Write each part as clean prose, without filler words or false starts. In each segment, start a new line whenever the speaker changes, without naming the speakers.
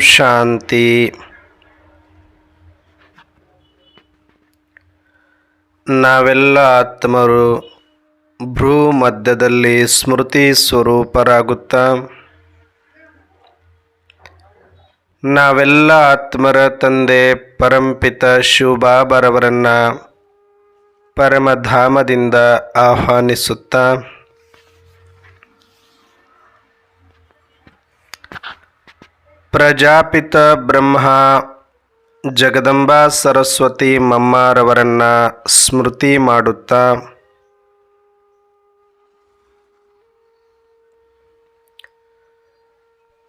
ಶಾಂತಿ. ನಾವೆಲ್ಲ ಆತ್ಮರು ಭ್ರೂ ಮಧ್ಯದಲ್ಲಿ ಸ್ಮೃತಿ ಸ್ವರೂಪರಾಗುತ್ತಾ ನಾವೆಲ್ಲ ಆತ್ಮರ ತಂದೆ ಪರಂಪಿತ ಶಿವಬಾಬರವರನ್ನು ಪರಮಧಾಮದಿಂದ ಆಹ್ವಾನಿಸುತ್ತಾ ಪ್ರಜಾಪಿತ ಬ್ರಹ್ಮ ಜಗದಂಬಾ ಸರಸ್ವತಿ ಮಮ್ಮಾರವರನ್ನು ಸ್ಮೃತಿ ಮಾಡುತ್ತಾ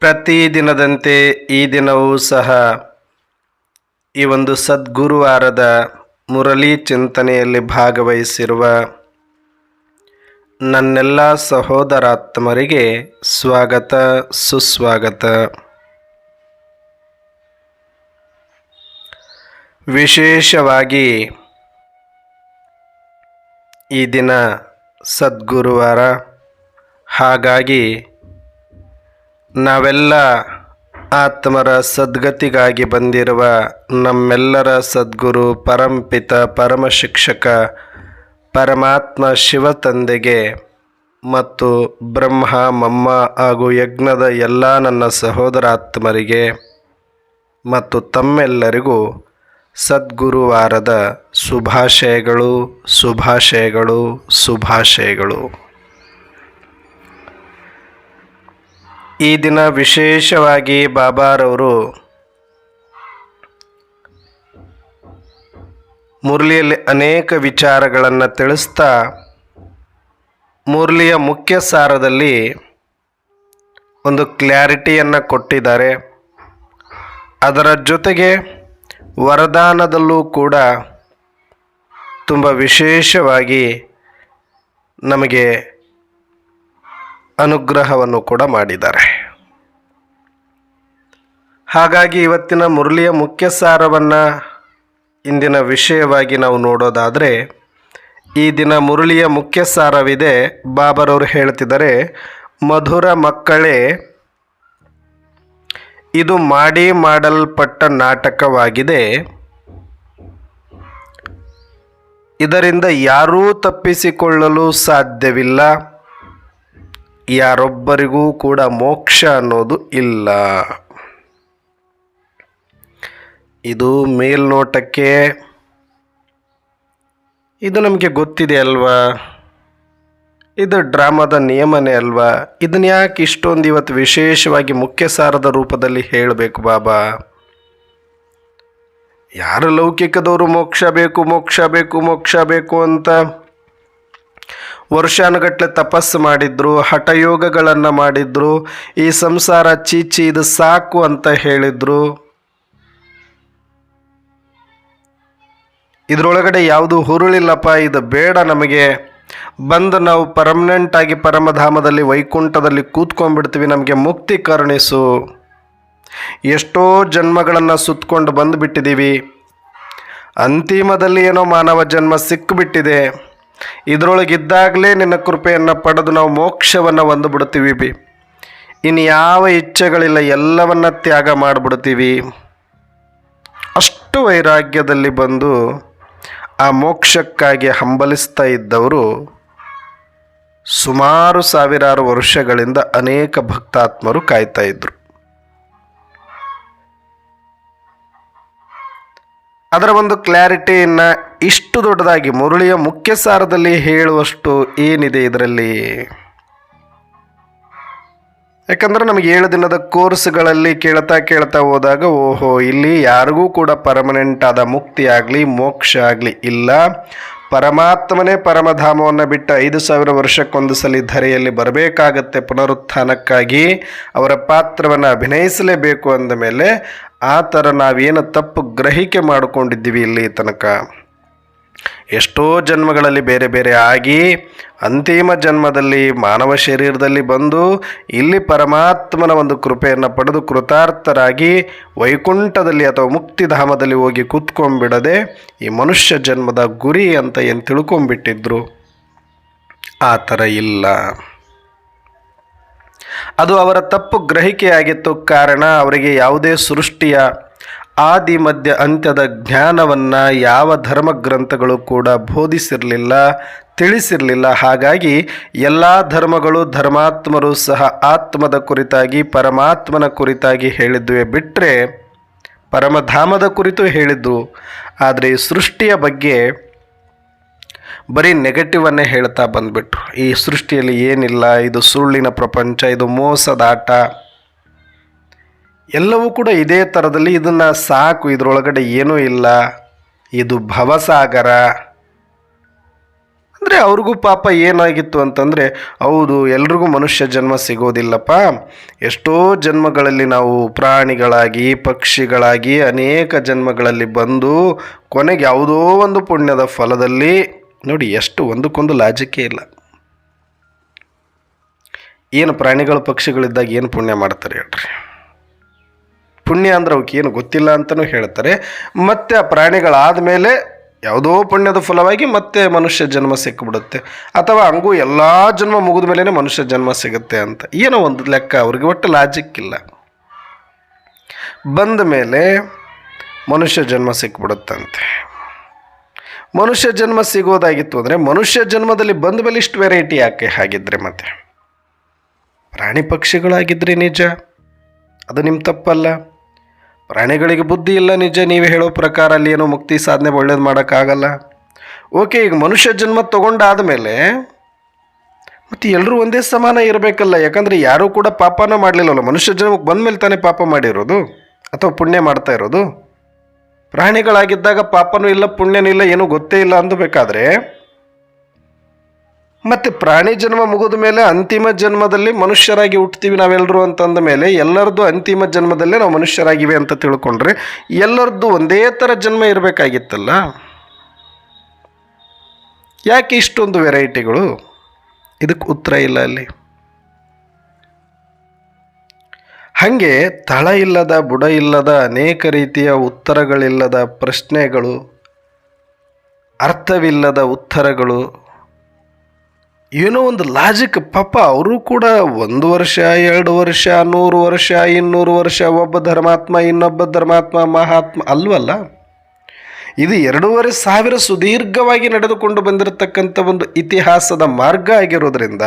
ಪ್ರತಿದಿನದಂತೆ ಈ ದಿನವೂ ಸಹ ಈ ಒಂದು ಸದ್ಗುರುವಾರದ ಮುರಳಿ ಚಿಂತನೆಯಲ್ಲಿ ಭಾಗವಹಿಸಿರುವ ನನ್ನೆಲ್ಲ ಸಹೋದರಾತ್ಮರಿಗೆ ಸ್ವಾಗತ, ಸುಸ್ವಾಗತ. ವಿಶೇಷವಾಗಿ ಈ ದಿನ ಸದ್ಗುರುವಾರ, ಹಾಗಾಗಿ ನಾವೆಲ್ಲ ಆತ್ಮರ ಸದ್ಗತಿಗಾಗಿ ಬಂದಿರುವ ನಮ್ಮೆಲ್ಲರ ಸದ್ಗುರು ಪರಂಪಿತ ಪರಮಶಿಕ್ಷಕ ಪರಮಾತ್ಮ ಶಿವ ತಂದೆಗೆ ಮತ್ತು ಬ್ರಹ್ಮ ಮಮ್ಮ ಹಾಗೂ ಯಜ್ಞದ ಎಲ್ಲ ನನ್ನ ಸಹೋದರಾತ್ಮರಿಗೆ ಮತ್ತು ತಮ್ಮೆಲ್ಲರಿಗೂ ಸದ್ಗುರುವಾರದ ಶುಭಾಶಯಗಳು, ಶುಭಾಶಯಗಳು, ಶುಭಾಶಯಗಳು. ಈ ದಿನ ವಿಶೇಷವಾಗಿ ಬಾಬಾರವರು ಮುರಳಿಯಲ್ಲಿ ಅನೇಕ ವಿಚಾರಗಳನ್ನು ತಿಳಿಸ್ತಾ ಮುರಳಿಯ ಮುಖ್ಯ ಸಾರದಲ್ಲಿ ಒಂದು ಕ್ಲಾರಿಟಿಯನ್ನು ಕೊಟ್ಟಿದ್ದಾರೆ. ಅದರ ಜೊತೆಗೆ ವರದಾನದಲ್ಲೂ ಕೂಡ ತುಂಬ ವಿಶೇಷವಾಗಿ ನಮಗೆ ಅನುಗ್ರಹವನ್ನು ಕೂಡ ಮಾಡಿದ್ದಾರೆ. ಹಾಗಾಗಿ ಇವತ್ತಿನ ಮುರಳಿಯ ಮುಖ್ಯ ಸಾರವನ್ನು ಇಂದಿನ ವಿಷಯವಾಗಿ ನಾವು ನೋಡೋದಾದರೆ, ಈ ದಿನ ಮುರಳಿಯ ಮುಖ್ಯ ಸಾರವಿದೆ. ಬಾಬರವರು ಹೇಳ್ತಿದ್ದಾರೆ, ಮಧುರ ಮಕ್ಕಳೇ, ಇದು ಮಾಡಲ್ಪಟ್ಟ ನಾಟಕವಾಗಿದೆ. ಇದರಿಂದ ಯಾರೂ ತಪ್ಪಿಸಿಕೊಳ್ಳಲು ಸಾಧ್ಯವಿಲ್ಲ. ಯಾರೊಬ್ಬರಿಗೂ ಕೂಡ ಮೋಕ್ಷ ಅನ್ನೋದು ಇಲ್ಲ. ಇದು ಮೇಲ್ನೋಟಕ್ಕೆ ಇದು ನಮಗೆ ಗೊತ್ತಿದೆ ಅಲ್ವಾ, ಇದು ಡ್ರಾಮಾದ ನಿಯಮನೇ ಅಲ್ವಾ, ಇದನ್ನ ಯಾಕೆ ಇಷ್ಟೊಂದು ಇವತ್ತು ವಿಶೇಷವಾಗಿ ಮುಖ್ಯ ಸಾರದ ರೂಪದಲ್ಲಿ ಹೇಳಬೇಕು ಬಾಬಾ? ಯಾರು ಲೌಕಿಕದವರು ಮೋಕ್ಷ ಬೇಕು ಮೋಕ್ಷ ಬೇಕು ಮೋಕ್ಷ ಬೇಕು ಅಂತ ವರ್ಷಾನುಗಟ್ಟಲೆ ತಪಸ್ಸು ಮಾಡಿದ್ರು, ಹಠಯೋಗಗಳನ್ನು ಮಾಡಿದ್ರು, ಈ ಸಂಸಾರ ಚೀಚಿ ಇದು ಸಾಕು ಅಂತ ಹೇಳಿದ್ರು, ಇದರೊಳಗಡೆ ಯಾವುದು ಹುರುಳಿಲ್ಲಪ್ಪ, ಇದು ಬೇಡ ನಮಗೆ, ಬಂದು ನಾವು ಪರ್ಮನೆಂಟ್ ಆಗಿ ಪರಮಧಾಮದಲ್ಲಿ ವೈಕುಂಠದಲ್ಲಿ ಕೂತ್ಕೊಂಡ್ಬಿಡ್ತೀವಿ, ನಮಗೆ ಮುಕ್ತಿ ಕರುಣಿಸು, ಎಷ್ಟೋ ಜನ್ಮಗಳನ್ನು ಸುತ್ತಕೊಂಡು ಬಂದುಬಿಟ್ಟಿದ್ದೀವಿ, ಅಂತಿಮದಲ್ಲಿ ಏನೋ ಮಾನವ ಜನ್ಮ ಸಿಕ್ಕಿಬಿಟ್ಟಿದೆ, ಇದರೊಳಗಿದ್ದಾಗಲೇ ನಿನ್ನ ಕೃಪೆಯನ್ನು ಪಡೆದು ನಾವು ಮೋಕ್ಷವನ್ನು ಹೊಂದಿಬಿಡ್ತೀವಿ, ಇನ್ನು ಯಾವ ಇಚ್ಛೆಗಳಿಲ್ಲ, ಎಲ್ಲವನ್ನ ತ್ಯಾಗ ಮಾಡಿಬಿಡ್ತೀವಿ. ಅಷ್ಟು ವೈರಾಗ್ಯದಲ್ಲಿ ಬಂದು ಆ ಮೋಕ್ಷಕ್ಕಾಗಿ ಹಂಬಲಿಸ್ತಾ ಇದ್ದವರು ಸುಮಾರು ಸಾವಿರಾರು ವರ್ಷಗಳಿಂದ ಅನೇಕ ಭಕ್ತಾತ್ಮರು ಕಾಯ್ತಾ ಇದ್ರು. ಅದರ ಒಂದು ಕ್ಲಾರಿಟಿಯನ್ನು ಇಷ್ಟು ದೊಡ್ಡದಾಗಿ ಮುರಳಿಯ ಮುಖ್ಯ ಸಾರದಲ್ಲಿ ಹೇಳುವಷ್ಟು ಏನಿದೆ ಇದರಲ್ಲಿ? ಯಾಕಂದರೆ ನಮಗೆ 7 ದಿನದ ಕೋರ್ಸ್ಗಳಲ್ಲಿ ಕೇಳ್ತಾ ಹೋದಾಗ ಓಹೋ, ಇಲ್ಲಿ ಯಾರಿಗೂ ಕೂಡ ಪರ್ಮನೆಂಟ್ ಆದ ಮುಕ್ತಿ ಆಗಲಿ ಮೋಕ್ಷ ಆಗಲಿ ಇಲ್ಲ, ಪರಮಾತ್ಮನೇ ಪರಮಧಾಮವನ್ನು ಬಿಟ್ಟು 5000 ವರ್ಷಕ್ಕೊಂದು ಸಲ ಧರೆಯಲ್ಲಿ ಬರಬೇಕಾಗತ್ತೆ, ಪುನರುತ್ಥಾನಕ್ಕಾಗಿ ಅವರ ಪಾತ್ರವನ್ನು ಅಭಿನಯಿಸಲೇಬೇಕು ಅಂದ ಮೇಲೆ ಆ ಥರ ನಾವೇನು ತಪ್ಪು ಗ್ರಹಿಕೆ ಮಾಡಿಕೊಂಡಿದ್ದೀವಿ ಇಲ್ಲಿ ತನಕ, ಎಷ್ಟೋ ಜನ್ಮಗಳಲ್ಲಿ ಬೇರೆ ಬೇರೆ ಆಗಿ ಅಂತಿಮ ಜನ್ಮದಲ್ಲಿ ಮಾನವ ಶರೀರದಲ್ಲಿ ಬಂದು ಇಲ್ಲಿ ಪರಮಾತ್ಮನ ಒಂದು ಕೃಪೆಯನ್ನು ಪಡೆದು ಕೃತಾರ್ಥರಾಗಿ ವೈಕುಂಠದಲ್ಲಿ ಅಥವಾ ಮುಕ್ತಿಧಾಮದಲ್ಲಿ ಹೋಗಿ ಕೂತ್ಕೊಂಡ್ಬಿಡದೆ ಈ ಮನುಷ್ಯ ಜನ್ಮದ ಗುರಿ ಅಂತ ಏನು ತಿಳ್ಕೊಂಬಿಟ್ಟಿದ್ರು, ಆ ಥರ ಇಲ್ಲ. ಅದು ಅವರ ತಪ್ಪು ಗ್ರಹಿಕೆಯಾಗಿತ್ತು. ಕಾರಣ ಅವರಿಗೆ ಯಾವುದೇ ಸೃಷ್ಟಿಯ ಆದಿ ಮಧ್ಯ ಅಂತ್ಯದ ಜ್ಞಾನವನ್ನು ಯಾವ ಧರ್ಮಗ್ರಂಥಗಳು ಕೂಡ ಬೋಧಿಸಿರಲಿಲ್ಲ, ತಿಳಿಸಿರಲಿಲ್ಲ. ಹಾಗಾಗಿ ಎಲ್ಲ ಧರ್ಮಗಳು, ಧರ್ಮಾತ್ಮರು ಸಹ ಆತ್ಮದ ಕುರಿತಾಗಿ, ಪರಮಾತ್ಮನ ಕುರಿತಾಗಿ ಹೇಳಿದ್ದುವೆ ಬಿಟ್ಟರೆ ಪರಮಧಾಮದ ಕುರಿತು ಹೇಳಿದ್ದು. ಆದರೆ ಸೃಷ್ಟಿಯ ಬಗ್ಗೆ ಬರೀ ನೆಗೆಟಿವನ್ನೇ ಹೇಳ್ತಾ ಬಂದುಬಿಟ್ರು. ಈ ಸೃಷ್ಟಿಯಲ್ಲಿ ಏನಿಲ್ಲ, ಇದು ಸುಳ್ಳಿನ ಪ್ರಪಂಚ, ಇದು ಮೋಸದಾಟ, ಎಲ್ಲವೂ ಕೂಡ ಇದೇ ಥರದಲ್ಲಿ, ಇದನ್ನು ಸಾಕು, ಇದರೊಳಗಡೆ ಏನೂ ಇಲ್ಲ, ಇದು ಭವಸಾಗರ. ಅಂದರೆ ಅವ್ರಿಗೂ ಪಾಪ ಏನಾಗಿತ್ತು ಅಂತಂದರೆ, ಹೌದು ಎಲ್ರಿಗೂ ಮನುಷ್ಯ ಜನ್ಮ ಸಿಗೋದಿಲ್ಲಪ್ಪ, ಎಷ್ಟೋ ಜನ್ಮಗಳಲ್ಲಿ ನಾವು ಪ್ರಾಣಿಗಳಾಗಿ, ಪಕ್ಷಿಗಳಾಗಿ ಅನೇಕ ಜನ್ಮಗಳಲ್ಲಿ ಬಂದು ಕೊನೆಗೆ ಯಾವುದೋ ಒಂದು ಪುಣ್ಯದ ಫಲದಲ್ಲಿ, ನೋಡಿ ಎಷ್ಟು ಒಂದಕ್ಕೊಂದು ಲಾಜಿಕ್ಕೇ ಇಲ್ಲ. ಏನು ಪ್ರಾಣಿಗಳು ಪಕ್ಷಿಗಳಿದ್ದಾಗ ಏನು ಪುಣ್ಯ ಮಾಡ್ತಾರೆ ಹೇಳ್ರಿ? ಪುಣ್ಯ ಅಂದ್ರೆ ಅವಕ್ಕೆ ಏನು ಗೊತ್ತಿಲ್ಲ ಅಂತಲೂ ಹೇಳ್ತಾರೆ. ಮತ್ತು ಆ ಪ್ರಾಣಿಗಳಾದ ಮೇಲೆ ಯಾವುದೋ ಪುಣ್ಯದ ಫಲವಾಗಿ ಮತ್ತೆ ಮನುಷ್ಯ ಜನ್ಮ ಸಿಕ್ಕಿಬಿಡುತ್ತೆ, ಅಥವಾ ಹಂಗೂ ಎಲ್ಲ ಜನ್ಮ ಮುಗಿದ ಮೇಲೇ ಮನುಷ್ಯ ಜನ್ಮ ಸಿಗುತ್ತೆ ಅಂತ ಏನೋ ಒಂದು ಲೆಕ್ಕ. ಅವ್ರಿಗೆ ಒಟ್ಟು ಲಾಜಿಕ್ ಇಲ್ಲ. ಬಂದ ಮೇಲೆ ಮನುಷ್ಯ ಜನ್ಮ ಸಿಕ್ಕಿಬಿಡುತ್ತಂತೆ. ಮನುಷ್ಯ ಜನ್ಮ ಸಿಗೋದಾಗಿತ್ತು ಅಂದರೆ ಮನುಷ್ಯ ಜನ್ಮದಲ್ಲಿ ಬಂದ ಮೇಲೆ ಇಷ್ಟು ವೆರೈಟಿ ಯಾಕೆ ಹಾಗಿದ್ರೆ? ಮತ್ತೆ ಪ್ರಾಣಿ ಪಕ್ಷಿಗಳಾಗಿದ್ದರೆ ನಿಜ, ಅದು ನಿಮ್ಮ ತಪ್ಪಲ್ಲ. ಪ್ರಾಣಿಗಳಿಗೆ ಬುದ್ಧಿ ಇಲ್ಲ ನಿಜ, ನೀವು ಹೇಳೋ ಪ್ರಕಾರ ಅಲ್ಲಿ ಏನೋ ಮುಕ್ತಿ ಸಾಧನೆ ಒಳ್ಳೇದು ಮಾಡೋಕ್ಕಾಗಲ್ಲ. ಓಕೆ, ಈಗ ಮನುಷ್ಯ ಜನ್ಮ ತೊಗೊಂಡಾದ ಮೇಲೆ ಮತ್ತು ಎಲ್ಲರೂ ಒಂದೇ ಸಮಾನ ಇರಬೇಕಲ್ಲ. ಯಾಕಂದರೆ ಯಾರೂ ಕೂಡ ಪಾಪನ ಮಾಡಲಿಲ್ಲವಲ್ಲ. ಮನುಷ್ಯ ಜನ್ಮಕ್ಕೆ ಬಂದ ಮೇಲೆ ತಾನೇ ಪಾಪ ಮಾಡಿರೋದು ಅಥವಾ ಪುಣ್ಯ ಮಾಡ್ತಾ ಇರೋದು. ಪ್ರಾಣಿಗಳಾಗಿದ್ದಾಗ ಪಾಪನೂ ಇಲ್ಲ, ಪುಣ್ಯನೂ ಇಲ್ಲ, ಏನೂ ಗೊತ್ತೇ ಇಲ್ಲ ಅಂದಬೇಕಾದ್ರೆ, ಮತ್ತು ಪ್ರಾಣಿ ಜನ್ಮ ಮುಗಿದ ಮೇಲೆ ಅಂತಿಮ ಜನ್ಮದಲ್ಲಿ ಮನುಷ್ಯರಾಗಿ ಹುಟ್ತೀವಿ ನಾವೆಲ್ಲರೂ ಅಂತಂದ ಮೇಲೆ ಎಲ್ಲರದ್ದು ಅಂತಿಮ ಜನ್ಮದಲ್ಲೇ ನಾವು ಮನುಷ್ಯರಾಗಿವೆ ಅಂತ ತಿಳ್ಕೊಂಡ್ರೆ ಎಲ್ಲರದ್ದು ಒಂದೇ ಥರ ಜನ್ಮ ಇರಬೇಕಾಗಿತ್ತಲ್ಲ. ಯಾಕೆ ಇಷ್ಟೊಂದು ವೆರೈಟಿಗಳು? ಇದಕ್ಕೆ ಉತ್ತರ ಇಲ್ಲ ಅಲ್ಲಿ. ಹಾಗೆ ತಳ ಇಲ್ಲದ, ಬುಡ ಇಲ್ಲದ, ಅನೇಕ ರೀತಿಯ ಉತ್ತರಗಳಿಲ್ಲದ ಪ್ರಶ್ನೆಗಳು, ಅರ್ಥವಿಲ್ಲದ ಉತ್ತರಗಳು, ಏನೋ ಒಂದು ಲಾಜಿಕ್. ಪಾಪ ಅವರು ಕೂಡ 1 ವರ್ಷ, 2 ವರ್ಷ, 100 ವರ್ಷ, 200 ವರ್ಷ, ಒಬ್ಬ ಧರ್ಮಾತ್ಮ ಇನ್ನೊಬ್ಬ ಧರ್ಮಾತ್ಮ ಮಹಾತ್ಮ ಅಲ್ವಲ್ಲ. ಇದು 2,500 ಸುದೀರ್ಘವಾಗಿ ನಡೆದುಕೊಂಡು ಬಂದಿರತಕ್ಕಂಥ ಒಂದು ಇತಿಹಾಸದ ಮಾರ್ಗ ಆಗಿರೋದ್ರಿಂದ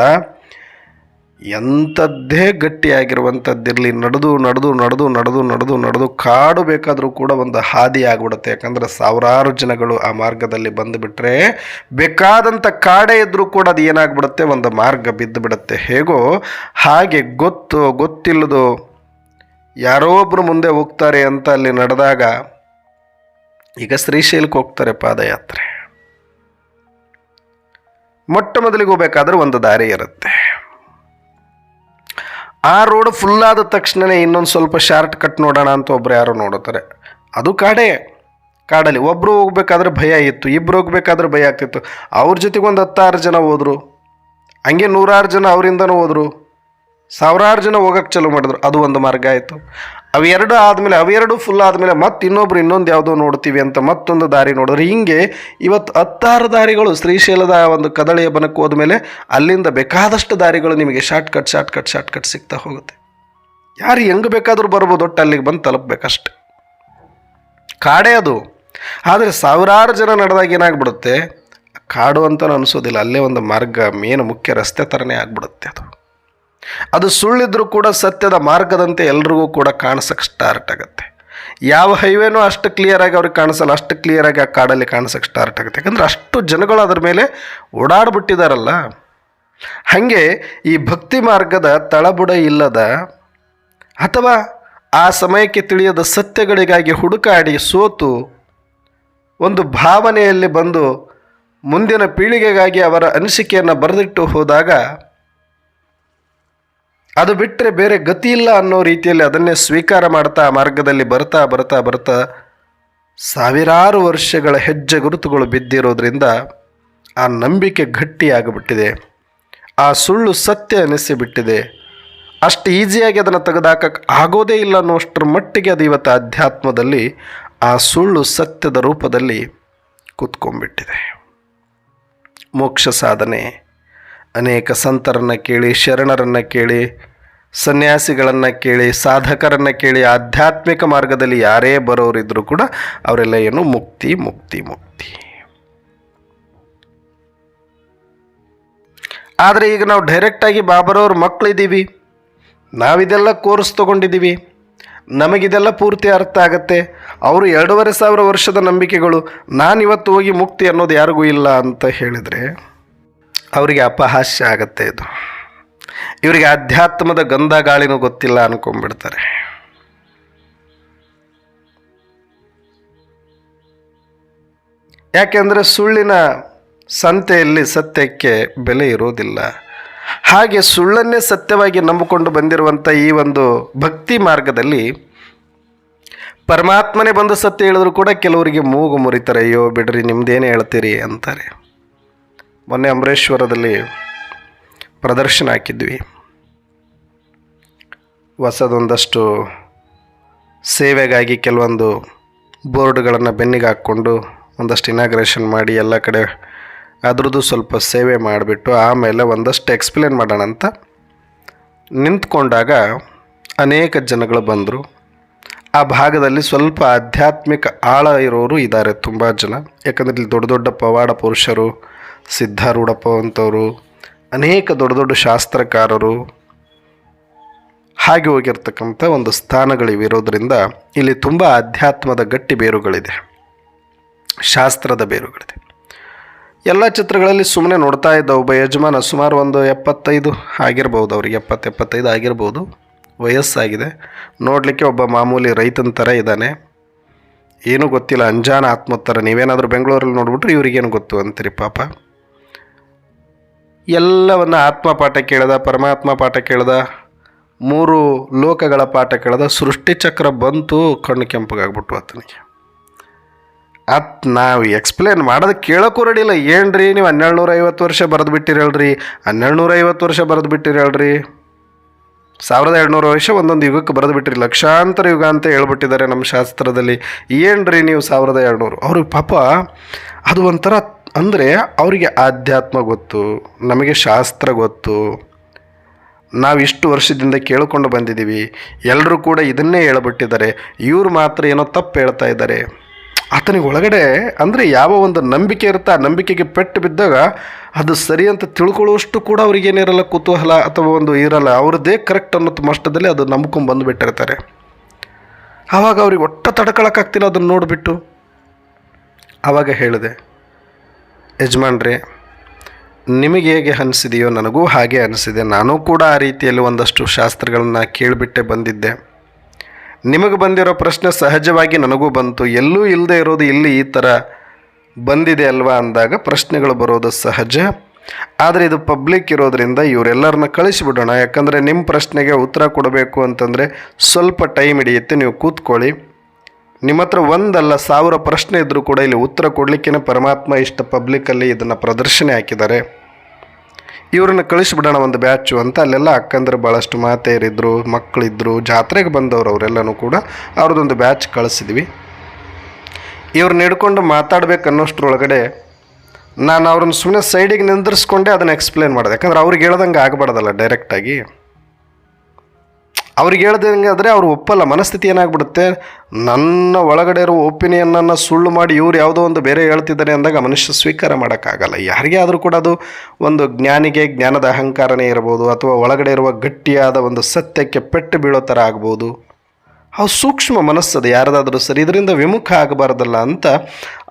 ಎಂಥದ್ದೇ ಗಟ್ಟಿಯಾಗಿರುವಂಥದ್ದಿರಲಿ, ನಡೆದು ನಡೆದು ನಡೆದು ನಡೆದು ನಡೆದು ನಡೆದು ಕಾಡು ಬೇಕಾದರೂ ಕೂಡ ಒಂದು ಹಾದಿ ಆಗಿಬಿಡುತ್ತೆ. ಯಾಕಂದರೆ ಸಾವಿರಾರು ಜನಗಳು ಆ ಮಾರ್ಗದಲ್ಲಿ ಬಂದುಬಿಟ್ರೆ ಬೇಕಾದಂಥ ಕಾಡೇ ಇದ್ದರೂ ಕೂಡ ಅದು ಏನಾಗ್ಬಿಡುತ್ತೆ, ಒಂದು ಮಾರ್ಗ ಬಿದ್ದು ಬಿಡುತ್ತೆ. ಹೇಗೋ ಹಾಗೆ ಗೊತ್ತಿಲ್ಲದು ಯಾರೋ ಒಬ್ಬರು ಮುಂದೆ ಹೋಗ್ತಾರೆ ಅಂತ ಅಲ್ಲಿ ನಡೆದಾಗ, ಈಗ ಶ್ರೀಶೈಲಕ್ಕೆ ಹೋಗ್ತಾರೆ ಪಾದಯಾತ್ರೆ, ಮೊಟ್ಟ ಮೊದಲಿಗೆ ಹೋಗ್ಬೇಕಾದ್ರೆ ಒಂದು ದಾರಿ ಇರುತ್ತೆ. ಆ ರೋಡ್ ಫುಲ್ಲಾದ ತಕ್ಷಣವೇ ಇನ್ನೊಂದು ಸ್ವಲ್ಪ ಶಾರ್ಟ್ ಕಟ್ ನೋಡೋಣ ಅಂತ ಒಬ್ರು ಯಾರೋ ನೋಡುತ್ತಾರೆ. ಅದು ಕಾಡಲ್ಲಿ ಒಬ್ಬರು ಹೋಗ್ಬೇಕಾದ್ರೆ ಭಯ ಇತ್ತು, ಇಬ್ಬರು ಹೋಗ್ಬೇಕಾದ್ರೆ ಭಯ ಆಗ್ತಿತ್ತು. ಅವ್ರ ಜೊತೆಗೆ ಒಂದು 10 ಜನ ಹೋದರು, ಹಂಗೆ 100 ಜನ ಅವರಿಂದನೂ ಹೋದರು, ಸಾವಿರಾರು ಜನ ಹೋಗಕ್ಕೆ ಚಾಲೂ ಮಾಡಿದ್ರು. ಅದು ಒಂದು ಮಾರ್ಗ ಆಯಿತು. ಅವೆರಡು ಫುಲ್ ಆದಮೇಲೆ ಮತ್ತೆ ಇನ್ನೊಂದು ಯಾವುದೋ ನೋಡ್ತೀವಿ ಅಂತ ಮತ್ತೊಂದು ದಾರಿ ನೋಡಿದ್ರೆ, ಹಿಂಗೆ ಇವತ್ತು 10 ದಾರಿಗಳು ಶ್ರೀಶೈಲದ ಒಂದು ಕದಳಿಯ ಬನಕ್ಕೆ ಹೋದ್ಮೇಲೆ ಅಲ್ಲಿಂದ ಬೇಕಾದಷ್ಟು ದಾರಿಗಳು ನಿಮಗೆ ಶಾರ್ಟ್ ಕಟ್ ಸಿಗ್ತಾ ಹೋಗುತ್ತೆ. ಯಾರು ಹೆಂಗೆ ಬೇಕಾದರೂ ಬರ್ಬೋದು, ಒಟ್ಟು ಅಲ್ಲಿಗೆ ಬಂದು ತಲುಪಬೇಕಷ್ಟೆ. ಕಾಡೇ ಅದು. ಆದರೆ ಸಾವಿರಾರು ಜನ ನಡೆದಾಗ ಏನಾಗ್ಬಿಡುತ್ತೆ, ಕಾಡು ಅಂತ ಅನಿಸೋದಿಲ್ಲ, ಅಲ್ಲೇ ಒಂದು ಮಾರ್ಗ, ಮೇನ್ ಮುಖ್ಯ ರಸ್ತೆ ಥರನೇ ಆಗ್ಬಿಡುತ್ತೆ. ಅದು ಸುಳ್ಳಿದ್ರೂ ಕೂಡ ಸತ್ಯದ ಮಾರ್ಗದಂತೆ ಎಲ್ರಿಗೂ ಕೂಡ ಕಾಣಿಸೋಕ್ಕೆ ಸ್ಟಾರ್ಟ್ ಆಗುತ್ತೆ. ಯಾವ ಹೈವೇನೂ ಅಷ್ಟು ಕ್ಲಿಯರಾಗಿ ಅವ್ರಿಗೆ ಕಾಣಿಸಲ್ಲ, ಅಷ್ಟು ಕ್ಲಿಯರಾಗಿ ಆ ಕಾಡಲ್ಲಿ ಕಾಣಿಸೋಕ್ಕೆ ಸ್ಟಾರ್ಟ್ ಆಗುತ್ತೆ. ಯಾಕಂದರೆ ಅಷ್ಟು ಜನಗಳು ಅದರ ಮೇಲೆ ಓಡಾಡ್ಬಿಟ್ಟಿದಾರಲ್ಲ. ಹಾಗೆ ಈ ಭಕ್ತಿ ಮಾರ್ಗದ ತಳಬುಡ ಇಲ್ಲದ ಅಥವಾ ಆ ಸಮಯಕ್ಕೆ ತಿಳಿಯದ ಸತ್ಯಗಳಿಗಾಗಿ ಹುಡುಕಾಡಿ ಸೋತು ಒಂದು ಭಾವನೆಯಲ್ಲಿ ಬಂದು ಮುಂದಿನ ಪೀಳಿಗೆಗಾಗಿ ಅವರ ಅನಿಸಿಕೆಯನ್ನು ಬರೆದಿಟ್ಟು ಹೋದಾಗ ಅದು ಬಿಟ್ಟರೆ ಬೇರೆ ಗತಿ ಇಲ್ಲ ಅನ್ನೋ ರೀತಿಯಲ್ಲಿ ಅದನ್ನೇ ಸ್ವೀಕಾರ ಮಾಡ್ತಾ ಮಾರ್ಗದಲ್ಲಿ ಬರ್ತಾ ಸಾವಿರಾರು ವರ್ಷಗಳ ಹೆಜ್ಜೆ ಗುರುತುಗಳು ಬಿದ್ದಿರೋದ್ರಿಂದ ಆ ನಂಬಿಕೆ ಗಟ್ಟಿಯಾಗಿಬಿಟ್ಟಿದೆ. ಆ ಸುಳ್ಳು ಸತ್ಯ ಅನಿಸಿಬಿಟ್ಟಿದೆ. ಅಷ್ಟು ಈಸಿಯಾಗಿ ಅದನ್ನು ತೆಗೆದುಹಾಕಕ್ಕೆ ಆಗೋದೇ ಇಲ್ಲ ಅನ್ನೋಷ್ಟರ ಮಟ್ಟಿಗೆ ಅದು ಇವತ್ತು ಅಧ್ಯಾತ್ಮದಲ್ಲಿ ಆ ಸುಳ್ಳು ಸತ್ಯದ ರೂಪದಲ್ಲಿ ಕೂತ್ಕೊಂಡ್ಬಿಟ್ಟಿದೆ. ಮೋಕ್ಷ ಸಾಧನೆ ಅನೇಕ ಸಂತರನ್ನು ಕೇಳಿ, ಶರಣರನ್ನು ಕೇಳಿ, ಸನ್ಯಾಸಿಗಳನ್ನು ಕೇಳಿ, ಸಾಧಕರನ್ನು ಕೇಳಿ, ಆಧ್ಯಾತ್ಮಿಕ ಮಾರ್ಗದಲ್ಲಿ ಯಾರೇ ಬರೋರಿದ್ದರೂ ಕೂಡ ಅವರೆಲ್ಲ ಏನು ಮುಕ್ತಿ ಮುಕ್ತಿ ಮುಕ್ತಿ. ಆದರೆ ಈಗ ನಾವು ಡೈರೆಕ್ಟಾಗಿ ಬಾಬರವ್ರ ಮಕ್ಕಳಿದ್ದೀವಿ, ನಾವಿದೆಲ್ಲ ಕೋರ್ಸ್ ತೊಗೊಂಡಿದ್ದೀವಿ, ನಮಗಿದೆಲ್ಲ ಪೂರ್ತಿ ಅರ್ಥ ಆಗುತ್ತೆ. ಅವರು 2500 ವರ್ಷದ ನಂಬಿಕೆಗಳು, ನಾನಿವತ್ತು ಹೋಗಿ ಮುಕ್ತಿ ಅನ್ನೋದು ಯಾರಿಗೂ ಇಲ್ಲ ಅಂತ ಹೇಳಿದರೆ ಅವರಿಗೆ ಅಪಹಾಸ್ಯ ಆಗತ್ತೆ. ಇದು ಇವರಿಗೆ ಅಧ್ಯಾತ್ಮದ ಗಂಧ ಗಾಳಿನೂ ಗೊತ್ತಿಲ್ಲ ಅನ್ಕೊಂಡ್ಬಿಡ್ತಾರೆ. ಯಾಕೆಂದರೆ ಸುಳ್ಳಿನ ಸಂತೆಯಲ್ಲಿ ಸತ್ಯಕ್ಕೆ ಬೆಲೆ ಇರೋದಿಲ್ಲ. ಹಾಗೆ ಸುಳ್ಳನ್ನೇ ಸತ್ಯವಾಗಿ ನಂಬಿಕೊಂಡು ಬಂದಿರುವಂಥ ಈ ಒಂದು ಭಕ್ತಿ ಮಾರ್ಗದಲ್ಲಿ ಪರಮಾತ್ಮನೇ ಬಂದು ಸತ್ಯ ಹೇಳಿದ್ರು ಕೂಡ ಕೆಲವರಿಗೆ ಮೂಗು ಮುರಿತಾರೆ. ಅಯ್ಯೋ ಬಿಡ್ರಿ, ನಿಮ್ದೇನೇ ಹೇಳ್ತೀರಿ ಅಂತಾರೆ. ಮೊನ್ನೆ ಅಮರೇಶ್ವರದಲ್ಲಿ ಪ್ರದರ್ಶನ ಹಾಕಿದ್ವಿ. ಹೊಸದೊಂದಷ್ಟು ಸೇವೆಗಾಗಿ ಕೆಲವೊಂದು ಬೋರ್ಡ್ಗಳನ್ನು ಬೆನ್ನಿಗೆ ಹಾಕ್ಕೊಂಡು ಒಂದಷ್ಟು ಇನಾಗ್ರೇಷನ್ ಮಾಡಿ ಎಲ್ಲ ಕಡೆ ಅದ್ರದ್ದು ಸ್ವಲ್ಪ ಸೇವೆ ಮಾಡಿಬಿಟ್ಟು ಆಮೇಲೆ ಒಂದಷ್ಟು ಎಕ್ಸ್ಪ್ಲೇನ್ ಮಾಡೋಣ ಅಂತ ನಿಂತ್ಕೊಂಡಾಗ ಅನೇಕ ಜನಗಳು ಬಂದರು. ಆ ಭಾಗದಲ್ಲಿ ಸ್ವಲ್ಪ ಆಧ್ಯಾತ್ಮಿಕ ಆಳ ಇರೋರು ಇದ್ದಾರೆ, ತುಂಬ ಜನ. ಯಾಕಂದರೆ ಇಲ್ಲಿ ದೊಡ್ಡ ದೊಡ್ಡ ಪವಾಡ ಪುರುಷರು, ಸಿದ್ಧಾರೂಢಪ್ಪ ಅಂಥವರು, ಅನೇಕ ದೊಡ್ಡ ದೊಡ್ಡ ಶಾಸ್ತ್ರಕಾರರು ಹಾಗೆ ಹೋಗಿರ್ತಕ್ಕಂಥ ಒಂದು ಸ್ಥಾನಗಳಿವಿರೋದ್ರಿಂದ ಇಲ್ಲಿ ತುಂಬ ಅಧ್ಯಾತ್ಮದ ಗಟ್ಟಿ ಬೇರುಗಳಿದೆ, ಶಾಸ್ತ್ರದ ಬೇರುಗಳಿದೆ. ಎಲ್ಲ ಚಿತ್ರಗಳಲ್ಲಿ ಸುಮ್ಮನೆ ನೋಡ್ತಾ ಇದ್ದ ಒಬ್ಬ ಯಜಮಾನ, ಸುಮಾರು ಒಂದು 75 ಆಗಿರ್ಬೋದು, ಅವ್ರಿಗೆ 70-75 ಆಗಿರ್ಬೋದು, ವಯಸ್ಸಾಗಿದೆ. ನೋಡಲಿಕ್ಕೆ ಒಬ್ಬ ಮಾಮೂಲಿ ರೈತನ ಥರ ಇದ್ದಾನೆ. ಏನೂ ಗೊತ್ತಿಲ್ಲ, ಅಂಜಾನ ಆತ್ಮೋತ್ತರ. ನೀವೇನಾದರೂ ಬೆಂಗಳೂರಲ್ಲಿ ನೋಡ್ಬಿಟ್ರೆ ಇವ್ರಿಗೇನು ಗೊತ್ತು ಅಂತೀರಿ ಪಾಪ. ಎಲ್ಲವನ್ನು ಆತ್ಮ ಪಾಠ ಕೇಳ್ದ, ಪರಮಾತ್ಮ ಪಾಠ ಕೇಳ್ದ, 3 ಲೋಕಗಳ ಪಾಠ ಕೇಳ್ದ. ಸೃಷ್ಟಿಚಕ್ರ ಬಂತು, ಕಣ್ಣು ಕೆಂಪಗಾಗ್ಬಿಟ್ಟು ಆತನಿಗೆ. ನಾವು ಎಕ್ಸ್ಪ್ಲೇನ್ ಮಾಡೋದು ಕೇಳೋಕ್ಕೂ ರೆಡಿಲ್ಲ. ಏನ್ರಿ ನೀವು 1250 ವರ್ಷ ಬರೆದು ಬಿಟ್ಟಿರಲ್ರಿ, 1250 ವರ್ಷ ಬರೆದು ಬಿಟ್ಟಿರಲ್ರಿ, 1200 ವರ್ಷ ಒಂದೊಂದು ಯುಗಕ್ಕೆ ಬರೆದು ಬಿಟ್ಟಿರಿ, ಲಕ್ಷಾಂತರ ಯುಗ ಅಂತ ಹೇಳ್ಬಿಟ್ಟಿದ್ದಾರೆ ನಮ್ಮ ಶಾಸ್ತ್ರದಲ್ಲಿ. ಏನ್ರಿ ನೀವು 1200? ಅವ್ರಿಗೆ ಪಾಪ ಅದು ಒಂಥರ, ಅಂದರೆ ಅವರಿಗೆ ಆಧ್ಯಾತ್ಮ ಗೊತ್ತು, ನಮಗೆ ಶಾಸ್ತ್ರ ಗೊತ್ತು, ನಾವು ಇಷ್ಟು ವರ್ಷದಿಂದ ಕೇಳಿಕೊಂಡು ಬಂದಿದ್ದೀವಿ, ಎಲ್ಲರೂ ಕೂಡ ಇದನ್ನೇ ಹೇಳ್ಬಿಟ್ಟಿದ್ದಾರೆ, ಇವರು ಮಾತ್ರ ಏನೋ ತಪ್ಪು ಹೇಳ್ತಾ ಇದ್ದಾರೆ. ಆತನಿಗೆ ಒಳಗಡೆ ಅಂದರೆ ಯಾವ ಒಂದು ನಂಬಿಕೆ ಇರುತ್ತೆ, ಆ ನಂಬಿಕೆಗೆ ಪೆಟ್ಟು ಬಿದ್ದಾಗ ಅದು ಸರಿ ಅಂತ ತಿಳ್ಕೊಳ್ಳುವಷ್ಟು ಕೂಡ ಅವ್ರಿಗೇನಿರಲ್ಲ, ಕುತೂಹಲ ಅಥವಾ ಒಂದು ಇರಲ್ಲ, ಅವ್ರದ್ದೇ ಕರೆಕ್ಟ್ ಅನ್ನೋ ಮಟ್ಟದಲ್ಲಿ ಅದು ನಂಬ್ಕೊಂಡು ಬಂದುಬಿಟ್ಟಿರ್ತಾರೆ. ಆವಾಗ ಅವ್ರಿಗೆ ಒಟ್ಟು ತಡ್ಕೊಳಕ್ಕಾಗ್ತಿಲ್ಲ ಅದನ್ನು ನೋಡಿಬಿಟ್ಟು. ಆವಾಗ ಹೇಳಿದೆ, ಯಜಮಾನ್ರೆ ನಿಮಗೆ ಹೇಗೆ ಅನಿಸಿದೆಯೋ ನನಗೂ ಹಾಗೆ ಅನಿಸಿದೆ, ನಾನು ಕೂಡ ಆ ರೀತಿಯಲ್ಲಿ ಒಂದಷ್ಟು ಶಾಸ್ತ್ರಗಳನ್ನು ಕೇಳಿಬಿಟ್ಟೆ ಬಂದಿದ್ದೆ. ನಿಮಗೆ ಬಂದಿರೋ ಪ್ರಶ್ನೆ ಸಹಜವಾಗಿ ನನಗೂ ಬಂತು, ಎಲ್ಲೂ ಇಲ್ಲದೆ ಇರೋದು ಇಲ್ಲಿ ಈ ಥರ ಬಂದಿದೆ ಅಲ್ವಾ ಅಂದಾಗ ಪ್ರಶ್ನೆಗಳು ಬರೋದು ಸಹಜ. ಆದರೆ ಇದು ಪಬ್ಲಿಕ್ ಇರೋದರಿಂದ ಇವರೆಲ್ಲರನ್ನ ಕಳಿಸಿಬಿಡೋಣ. ಯಾಕಂದರೆ ನಿಮ್ಮ ಪ್ರಶ್ನೆಗೆ ಉತ್ತರ ಕೊಡಬೇಕು ಅಂತಂದರೆ ಸ್ವಲ್ಪ ಟೈಮ್ ಹಿಡಿಯುತ್ತೆ, ನೀವು ಕೂತ್ಕೊಳ್ಳಿ. ನಿಮ್ಮ ಹತ್ರ ಒಂದಲ್ಲ 1000 ಪ್ರಶ್ನೆ ಇದ್ದರೂ ಕೂಡ ಇಲ್ಲಿ ಉತ್ತರ ಕೊಡಲಿಕ್ಕೇ ಪರಮಾತ್ಮ ಇಷ್ಟ ಪಬ್ಲಿಕ್ಕಲ್ಲಿ ಇದನ್ನು ಪ್ರದರ್ಶನ ಹಾಕಿದ್ದಾರೆ. ಇವ್ರನ್ನ ಕಳಿಸ್ಬಿಡೋಣ ಒಂದು ಬ್ಯಾಚು ಅಂತ. ಅಲ್ಲೆಲ್ಲ ಅಕ್ಕಂದ್ರೆ ಭಾಳಷ್ಟು ಮಾತೆಯರಿದ್ದರು, ಮಕ್ಕಳಿದ್ದರು, ಜಾತ್ರೆಗೆ ಬಂದವರು ಅವರೆಲ್ಲನೂ ಕೂಡ. ಅವ್ರದ್ದೊಂದು ಬ್ಯಾಚ್ ಕಳಿಸಿದ್ವಿ. ಇವ್ರನ್ನ ಹಿಡ್ಕೊಂಡು ಮಾತಾಡಬೇಕು ಅನ್ನೋಷ್ಟ್ರೊಳಗಡೆ ನಾನು ಅವ್ರನ್ನ ಸುಮ್ಮನೆ ಸೈಡಿಗೆ ನಿಂದಿರಿಸ್ಕೊಂಡೆ ಅದನ್ನು ಎಕ್ಸ್ಪ್ಲೇನ್ ಮಾಡಿದೆ. ಯಾಕಂದ್ರೆ ಅವ್ರಿಗೆ ಹೇಳ್ದಂಗೆ ಆಗಬಾರ್ದಲ್ಲ ಡೈರೆಕ್ಟಾಗಿ. ಅವ್ರಿಗೆ ಹೇಳ್ದಂಗೆ ಆದರೆ ಅವ್ರು ಒಪ್ಪಲ್ಲ. ಮನಸ್ಥಿತಿ ಏನಾಗ್ಬಿಡುತ್ತೆ, ನನ್ನ ಒಳಗಡೆ ಇರೋ ಒಪಿನಿಯನ್ನನ್ನು ಸುಳ್ಳು ಮಾಡಿ ಇವ್ರು ಯಾವುದೋ ಒಂದು ಬೇರೆ ಹೇಳ್ತಿದ್ದಾರೆ ಅಂದಾಗ ಮನುಷ್ಯ ಸ್ವೀಕಾರ ಮಾಡೋಕ್ಕಾಗಲ್ಲ. ಯಾರಿಗೇ ಆದರೂ ಕೂಡ ಅದು ಒಂದು ಜ್ಞಾನಿಗೆ ಜ್ಞಾನದ ಅಹಂಕಾರನೇ ಇರ್ಬೋದು, ಅಥವಾ ಒಳಗಡೆ ಇರುವ ಗಟ್ಟಿಯಾದ ಒಂದು ಸತ್ಯಕ್ಕೆ ಪೆಟ್ಟು ಬೀಳೋ ಥರ ಆಗ್ಬೋದು. ಅವು ಸೂಕ್ಷ್ಮ ಮನಸ್ಸದು ಯಾರದಾದ್ರೂ ಸರಿ, ಇದರಿಂದ ವಿಮುಖ ಆಗಬಾರ್ದಲ್ಲ ಅಂತ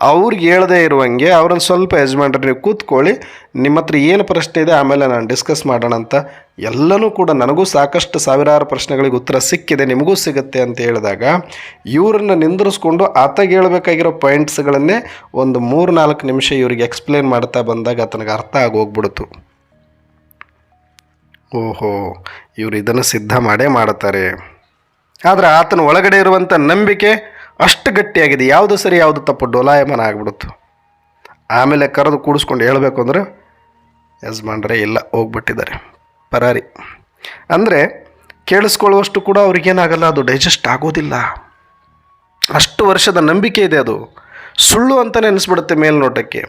ಅವ್ರಿಗೆ ಹೇಳದೇ ಇರುವಂಗೆ ಅವ್ರನ್ನ ಸ್ವಲ್ಪ ಯಜಮಾನ್ರೆ ನೀವು ಕೂತ್ಕೊಳ್ಳಿ, ನಿಮ್ಮ ಹತ್ರ ಏನು ಪ್ರಶ್ನೆ ಇದೆ ಆಮೇಲೆ ನಾನು ಡಿಸ್ಕಸ್ ಮಾಡೋಣ ಅಂತ. ಎಲ್ಲನೂ ಕೂಡ ನನಗೂ ಸಾಕಷ್ಟು ಸಾವಿರಾರು ಪ್ರಶ್ನೆಗಳಿಗೆ ಉತ್ತರ ಸಿಕ್ಕಿದೆ, ನಿಮಗೂ ಸಿಗುತ್ತೆ ಅಂತ ಹೇಳಿದಾಗ ಇವ್ರನ್ನ ನಿಂದಿರಿಸ್ಕೊಂಡು ಆತಗೆ ಹೇಳಬೇಕಾಗಿರೋ ಪಾಯಿಂಟ್ಸ್ಗಳನ್ನೇ ಒಂದು 3-4 ನಿಮಿಷ ಇವರಿಗೆ ಎಕ್ಸ್ಪ್ಲೇನ್ ಮಾಡ್ತಾ ಬಂದಾಗ ಆತನಿಗೆ ಅರ್ಥ ಆಗೋಗ್ಬಿಡ್ತು. ಓಹೋ, ಇವರು ಇದನ್ನು ಸಿದ್ಧ ಮಾಡೇ ಮಾಡ್ತಾರೆ. ಆದರೆ ಆತನ ಒಳಗಡೆ ಇರುವಂಥ ನಂಬಿಕೆ ಅಷ್ಟು ಗಟ್ಟಿಯಾಗಿದೆ, ಯಾವುದು ಸರಿ ಯಾವುದು ತಪ್ಪು ಡೋಲಾಯಮಾನ ಆಗಿಬಿಡುತ್ತು. ಆಮೇಲೆ ಕರೆದು ಕೂಡಿಸ್ಕೊಂಡು ಹೇಳಬೇಕು ಅಂದರೆ ಯಜಮಾನ್ರೆ ಇಲ್ಲ, ಹೋಗ್ಬಿಟ್ಟಿದ್ದಾರೆ, ಪರಾರಿ. ಅಂದರೆ ಕೇಳಿಸ್ಕೊಳ್ಳುವಷ್ಟು ಕೂಡ ಅವ್ರಿಗೇನಾಗಲ್ಲ, ಅದು ಡೈಜೆಸ್ಟ್ ಆಗೋದಿಲ್ಲ. ಅಷ್ಟು ವರ್ಷದ ನಂಬಿಕೆ ಇದೆ, ಅದು ಸುಳ್ಳು ಅಂತಲೇ ಅನಿಸ್ಬಿಡುತ್ತೆ ಮೇಲ್ನೋಟಕ್ಕೆ.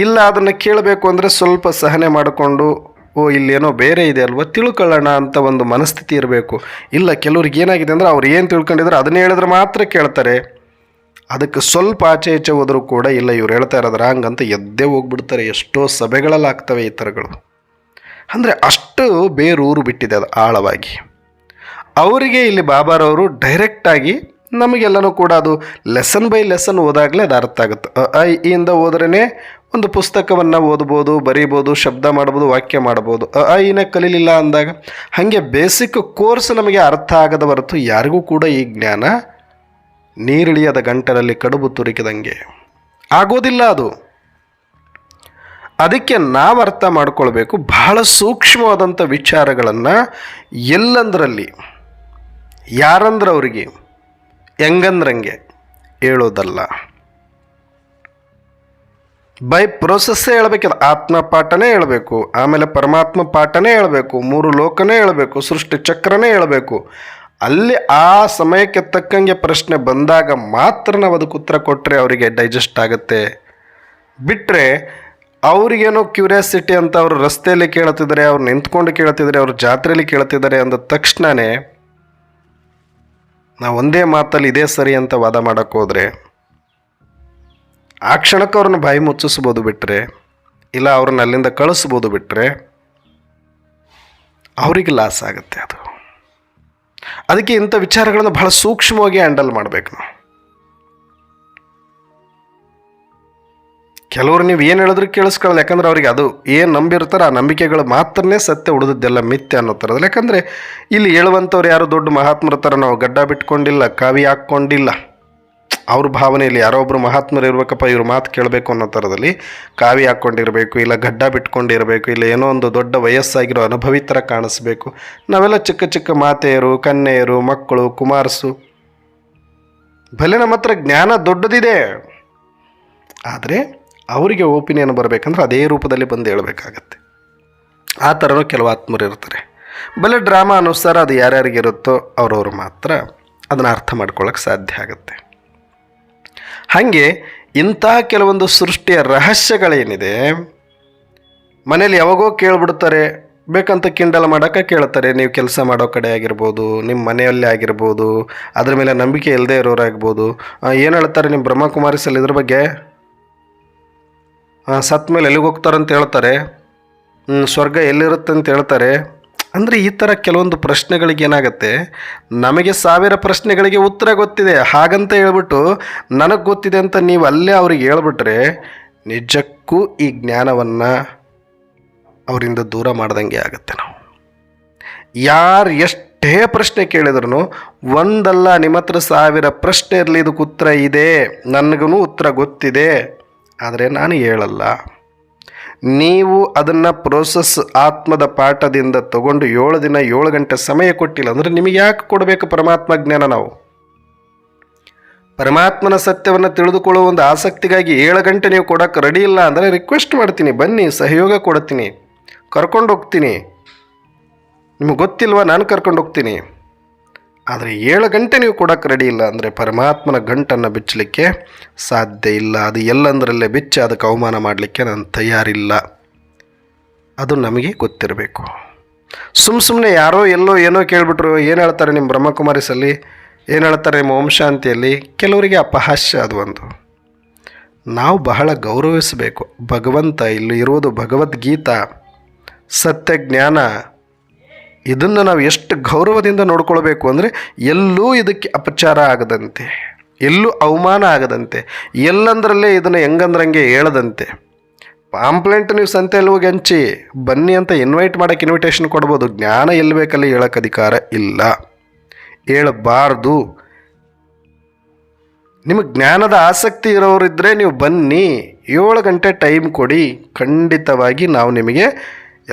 ಇಲ್ಲ, ಅದನ್ನು ಕೇಳಬೇಕು ಅಂದರೆ ಸ್ವಲ್ಪ ಸಹನೆ ಮಾಡಿಕೊಂಡು ಓ ಇಲ್ಲೇನೋ ಬೇರೆ ಇದೆ ಅಲ್ವ, ತಿಳ್ಕೊಳ್ಳೋಣ ಅಂತ ಒಂದು ಮನಸ್ಥಿತಿ ಇರಬೇಕು. ಇಲ್ಲ, ಕೆಲವ್ರಿಗೆ ಏನಾಗಿದೆ ಅಂದರೆ ಅವ್ರು ಏನು ತಿಳ್ಕೊಂಡಿದ್ರೆ ಅದನ್ನೇ ಹೇಳಿದ್ರೆ ಮಾತ್ರ ಕೇಳ್ತಾರೆ. ಅದಕ್ಕೆ ಸ್ವಲ್ಪ ಆಚೆ ಈಚೆ ಹೋದರೂ ಕೂಡ ಇಲ್ಲ ಇವ್ರು ಹೇಳ್ತಾ ಇರೋದು ರಾಂಗ್ ಅಂತ ಎದ್ದೇ ಹೋಗ್ಬಿಡ್ತಾರೆ. ಎಷ್ಟೋ ಸಭೆಗಳಲ್ಲಿ ಆಗ್ತವೆ ಈ ಥರಗಳು. ಅಂದರೆ ಅಷ್ಟು ಬೇರೂರು ಬಿಟ್ಟಿದೆ ಅದು ಆಳವಾಗಿ. ಅವರಿಗೆ ಇಲ್ಲಿ ಬಾಬಾರವರು ಡೈರೆಕ್ಟಾಗಿ ನಮಗೆಲ್ಲನೂ ಕೂಡ ಅದು ಲೆಸನ್ ಬೈ ಲೆಸನ್ ಓದಾಗಲೇ ಅದು ಅರ್ಥ ಆಗುತ್ತೆ. ಐ ಇಂದ ಹೋದ್ರೇ ಒಂದು ಪುಸ್ತಕವನ್ನು ಓದ್ಬೋದು, ಬರೀಬೋದು, ಶಬ್ದ ಮಾಡ್ಬೋದು, ವಾಕ್ಯ ಮಾಡ್ಬೋದು. ಐನೇ ಕಲೀಲಿಲ್ಲ ಅಂದಾಗ ಹಾಗೆ ಬೇಸಿಕ್ ಕೋರ್ಸ್ ನಮಗೆ ಅರ್ಥ ಆಗದ ಹೊರತು ಯಾರಿಗೂ ಕೂಡ ಈ ಜ್ಞಾನ ನೀರಿಳಿಯದ ಗಂಟಲಲ್ಲಿ ಕಡುಬು ತುರುಕಿದಂಗೆ ಆಗೋದಿಲ್ಲ ಅದು. ಅದಕ್ಕೆ ನಾವು ಅರ್ಥ ಮಾಡ್ಕೊಳ್ಬೇಕು, ಬಹಳ ಸೂಕ್ಷ್ಮವಾದಂಥ ವಿಚಾರಗಳನ್ನು ಎಲ್ಲಂದ್ರಲ್ಲಿ ಯಾರಂದ್ರವ್ರಿಗೆ ಹೆಂಗಂದ್ರಂಗೆ ಹೇಳೋದಲ್ಲ, ಬೈ ಪ್ರೋಸೆಸ್ಸೇ ಹೇಳ್ಬೇಕದು. ಆತ್ಮ ಪಾಠನೇ ಹೇಳಬೇಕು, ಆಮೇಲೆ ಪರಮಾತ್ಮ ಪಾಠನೇ ಹೇಳಬೇಕು, 3 ಲೋಕನೇ ಹೇಳಬೇಕು, ಸೃಷ್ಟಿ ಚಕ್ರನೇ ಹೇಳಬೇಕು. ಅಲ್ಲಿ ಆ ಸಮಯಕ್ಕೆ ತಕ್ಕಂಗೆ ಪ್ರಶ್ನೆ ಬಂದಾಗ ಮಾತ್ರ ನಾವು ಅದಕ್ಕೆ ಉತ್ತರ ಕೊಟ್ಟರೆ ಅವರಿಗೆ ಡೈಜೆಸ್ಟ್ ಆಗುತ್ತೆ. ಬಿಟ್ಟರೆ ಅವ್ರಿಗೇನೋ ಕ್ಯೂರಿಯಾಸಿಟಿ ಅಂತ ಅವರು ರಸ್ತೆಯಲ್ಲಿ ಕೇಳ್ತಿದ್ದಾರೆ, ಅವ್ರು ನಿಂತ್ಕೊಂಡು ಕೇಳ್ತಿದ್ದಾರೆ, ಅವ್ರು ಜಾತ್ರೆಯಲ್ಲಿ ಕೇಳ್ತಿದ್ದಾರೆ ಅಂದ ತಕ್ಷಣವೇ ನಾವು ಒಂದೇ ಮಾತಲ್ಲಿ ಇದೇ ಸರಿ ಅಂತ ವಾದ ಮಾಡೋಕ್ಕೆ ಹೋದರೆ ಆ ಕ್ಷಣಕ್ಕೆ ಅವ್ರನ್ನ ಬಾಯಿ ಮುಚ್ಚಿಸ್ಬೋದು. ಬಿಟ್ಟರೆ ಇಲ್ಲ ಅವ್ರನ್ನ ಅಲ್ಲಿಂದ ಕಳಿಸ್ಬೋದು. ಬಿಟ್ಟರೆ ಅವರಿಗೆ ಲಾಸ್ ಆಗುತ್ತೆ ಅದು. ಅದಕ್ಕೆ ಇಂಥ ವಿಚಾರಗಳನ್ನು ಬಹಳ ಸೂಕ್ಷ್ಮವಾಗಿ ಹ್ಯಾಂಡಲ್ ಮಾಡಬೇಕು ನಾವು. ಕೆಲವರು ನೀವು ಏನು ಹೇಳಿದ್ರು ಕೇಳಿಸ್ಕೊಳ್ಳಲ್ಲ, ಯಾಕಂದ್ರೆ ಅವ್ರಿಗೆ ಅದು ಏನು ನಂಬಿರ್ತಾರೆ ಆ ನಂಬಿಕೆಗಳು ಮಾತ್ರನೇ ಸತ್ಯ, ಉಳಿದದ್ದೆಲ್ಲ ಮಿಥ್ಯ ಅನ್ನೋ ಥರದಲ್ಲಿ. ಯಾಕಂದರೆ ಇಲ್ಲಿ ಹೇಳುವಂಥವ್ರು ಯಾರು ದೊಡ್ಡ ಮಹಾತ್ಮರ ಥರ ನಾವು ಗಡ್ಡ ಬಿಟ್ಕೊಂಡಿಲ್ಲ, ಕಾವಿ ಹಾಕ್ಕೊಂಡಿಲ್ಲ. ಅವ್ರ ಭಾವನೆಯಲ್ಲಿ ಯಾರೋ ಒಬ್ಬರು ಮಹಾತ್ಮರು ಇರ್ಬೇಕಪ್ಪ, ಇವ್ರ ಮಾತು ಕೇಳಬೇಕು ಅನ್ನೋ ಥರದಲ್ಲಿ ಕಾವಿ ಹಾಕ್ಕೊಂಡಿರಬೇಕು, ಇಲ್ಲ ಗಡ್ಡ ಬಿಟ್ಕೊಂಡಿರಬೇಕು, ಇಲ್ಲ ಏನೋ ಒಂದು ದೊಡ್ಡ ವಯಸ್ಸಾಗಿರೋ ಅನುಭವಿ ಥರ ಕಾಣಿಸ್ಬೇಕು. ನಾವೆಲ್ಲ ಚಿಕ್ಕ ಚಿಕ್ಕ ಮಾತೆಯರು, ಕನ್ಯೆಯರು, ಮಕ್ಕಳು, ಕುಮಾರಸು. ಭಲೆ ನಮ್ಮ ಹತ್ರ ಜ್ಞಾನ ದೊಡ್ಡದಿದೆ, ಆದರೆ ಅವರಿಗೆ ಒಪಿನಿಯನ್ ಬರಬೇಕಂದ್ರೆ ಅದೇ ರೂಪದಲ್ಲಿ ಬಂದು ಹೇಳಬೇಕಾಗತ್ತೆ. ಆ ಥರನೂ ಕೆಲವು ಆತ್ಮರು ಇರ್ತಾರೆ. ಭಲೆ ಡ್ರಾಮಾ ಅನುಸಾರ ಅದು ಯಾರ್ಯಾರಿಗಿರುತ್ತೋ ಅವ್ರವ್ರು ಮಾತ್ರ ಅದನ್ನು ಅರ್ಥ ಮಾಡ್ಕೊಳ್ಳೋಕೆ ಸಾಧ್ಯ ಆಗುತ್ತೆ. ಹಾಗೆ ಇಂಥ ಕೆಲವೊಂದು ಸೃಷ್ಟಿಯ ರಹಸ್ಯಗಳೇನಿದೆ, ಮನೇಲಿ ಯಾವಾಗೋ ಕೇಳಿಬಿಡ್ತಾರೆ, ಬೇಕಂತ ಕಿಂಡಲ್ ಮಾಡೋಕ್ಕೆ ಕೇಳ್ತಾರೆ. ನೀವು ಕೆಲಸ ಮಾಡೋ ಕಡೆ ಆಗಿರ್ಬೋದು, ನಿಮ್ಮ ಮನೆಯಲ್ಲೇ ಆಗಿರ್ಬೋದು, ಅದ್ರ ಮೇಲೆ ನಂಬಿಕೆ ಇಲ್ಲದೆ ಇರೋರಾಗ್ಬೋದು. ಏನು ಹೇಳ್ತಾರೆ ನಿಮ್ಮ ಬ್ರಹ್ಮಕುಮಾರಿಸಲ್ಲಿ ಇದ್ರ ಬಗ್ಗೆ, ಸತ್ತ ಮೇಲೆ ಎಲ್ಲಿಗೆ ಹೋಗ್ತಾರಂತ ಹೇಳ್ತಾರೆ, ಸ್ವರ್ಗ ಎಲ್ಲಿರುತ್ತೆ ಅಂತ ಹೇಳ್ತಾರೆ. ಅಂದರೆ ಈ ಥರ ಕೆಲವೊಂದು ಪ್ರಶ್ನೆಗಳಿಗೆ ಏನಾಗುತ್ತೆ, ನಮಗೆ 1000 ಪ್ರಶ್ನೆಗಳಿಗೆ ಉತ್ತರ ಗೊತ್ತಿದೆ ಹಾಗಂತ ಹೇಳ್ಬಿಟ್ಟು ನನಗೆ ಗೊತ್ತಿದೆ ಅಂತ ನೀವು ಅಲ್ಲೇ ಅವ್ರಿಗೆ ಹೇಳ್ಬಿಟ್ರೆ ನಿಜಕ್ಕೂ ಈ ಜ್ಞಾನವನ್ನು ಅವರಿಂದ ದೂರ ಮಾಡ್ದಂಗೆ ಆಗುತ್ತೆ. ನಾವು ಯಾರು ಎಷ್ಟೇ ಪ್ರಶ್ನೆ ಕೇಳಿದ್ರು ಒಂದಲ್ಲ, ನಿಮ್ಮ ಹತ್ರ 1000 ಪ್ರಶ್ನೆ ಇರಲಿ, ಇದಕ್ಕೆ ಉತ್ತರ ಇದೆ, ನನಗೂ ಉತ್ತರ ಗೊತ್ತಿದೆ, ಆದರೆ ನಾನು ಹೇಳಲ್ಲ. ನೀವು ಅದನ್ನು ಪ್ರೋಸೆಸ್ ಆತ್ಮದ ಪಾಠದಿಂದ ತಗೊಂಡು 7 ದಿನ 7 ಗಂಟೆ ಸಮಯ ಕೊಟ್ಟಿಲ್ಲ ಅಂದರೆ ನಿಮಗೆ ಯಾಕೆ ಕೊಡಬೇಕು ಪರಮಾತ್ಮ ಜ್ಞಾನ? ನಾವು ಪರಮಾತ್ಮನ ಸತ್ಯವನ್ನು ತಿಳಿದುಕೊಳ್ಳುವ ಒಂದು ಆಸಕ್ತಿಗಾಗಿ 7 ಗಂಟೆ ನೀವು ಕೊಡೋಕ್ಕೆ ರೆಡಿ ಇಲ್ಲ ಅಂದರೆ ರಿಕ್ವೆಸ್ಟ್ ಮಾಡ್ತೀನಿ, ಬನ್ನಿ, ಸಹಯೋಗ ಕೊಡ್ತೀನಿ, ಕರ್ಕೊಂಡು ಹೋಗ್ತೀನಿ. ನಿಮಗೆ ಗೊತ್ತಿಲ್ವಾ, ನಾನು ಕರ್ಕೊಂಡು ಹೋಗ್ತೀನಿ. ಆದರೆ 7 ಗಂಟೆ ನೀವು ಕೊಡೋಕ್ಕೆ ರೆಡಿ ಇಲ್ಲ ಅಂದರೆ ಪರಮಾತ್ಮನ ಗಂಟನ್ನು ಬಿಚ್ಚಲಿಕ್ಕೆ ಸಾಧ್ಯ ಇಲ್ಲ. ಅದು ಎಲ್ಲಂದರಲ್ಲೇ ಬಿಚ್ಚಿ ಅದಕ್ಕೆ ಅವಮಾನ ಮಾಡಲಿಕ್ಕೆ ನಾನು ತಯಾರಿಲ್ಲ. ಅದು ನಮಗೆ ಗೊತ್ತಿರಬೇಕು. ಸುಮ್ಮನೆ ಯಾರೋ ಎಲ್ಲೋ ಏನೋ ಕೇಳಿಬಿಟ್ರು, ಏನು ಹೇಳ್ತಾರೆ ನಿಮ್ಮ ಬ್ರಹ್ಮಕುಮಾರಿಸಲ್ಲಿ, ಏನು ಹೇಳ್ತಾರೆ ನಿಮ್ಮ ಓಂ ಶಾಂತಿಯಲ್ಲಿ, ಕೆಲವರಿಗೆ ಅಪಹಾಸ್ಯ ಅದು ಒಂದು. ನಾವು ಬಹಳ ಗೌರವಿಸಬೇಕು. ಭಗವಂತ ಇಲ್ಲಿ ಇರುವುದು ಭಗವದ್ಗೀತಾ, ಸತ್ಯ ಜ್ಞಾನ. ಇದನ್ನು ನಾವು ಎಷ್ಟು ಗೌರವದಿಂದ ನೋಡ್ಕೊಳ್ಬೇಕು ಅಂದರೆ ಎಲ್ಲೂ ಇದಕ್ಕೆ ಅಪಚಾರ ಆಗದಂತೆ, ಎಲ್ಲೂ ಅವಮಾನ ಆಗದಂತೆ, ಎಲ್ಲಂದ್ರಲ್ಲೇ ಇದನ್ನು ಹೆಂಗಂದ್ರಂಗೆ ಹೇಳದಂತೆ. ಪಾಂಪ್ಲೆಂಟ್ ನೀವು ಸಂತೆಯಲ್ಲಿ ಹೋಗಿ ಹಂಚಿ ಬನ್ನಿ ಅಂತ ಇನ್ವೈಟ್ ಮಾಡೋಕ್ಕೆ ಇನ್ವಿಟೇಷನ್ ಕೊಡ್ಬೋದು. ಜ್ಞಾನ ಎಲ್ಲಿ ಬೇಕಲ್ಲಿ ಹೇಳೋಕ್ಕೆ ಅಧಿಕಾರ ಇಲ್ಲ, ಹೇಳಬಾರ್ದು. ನಿಮಗೆ ಜ್ಞಾನದ ಆಸಕ್ತಿ ಇರೋರಿದ್ದರೆ ನೀವು ಬನ್ನಿ, 7 ಗಂಟೆ ಟೈಮ್ ಕೊಡಿ, ಖಂಡಿತವಾಗಿ ನಾವು ನಿಮಗೆ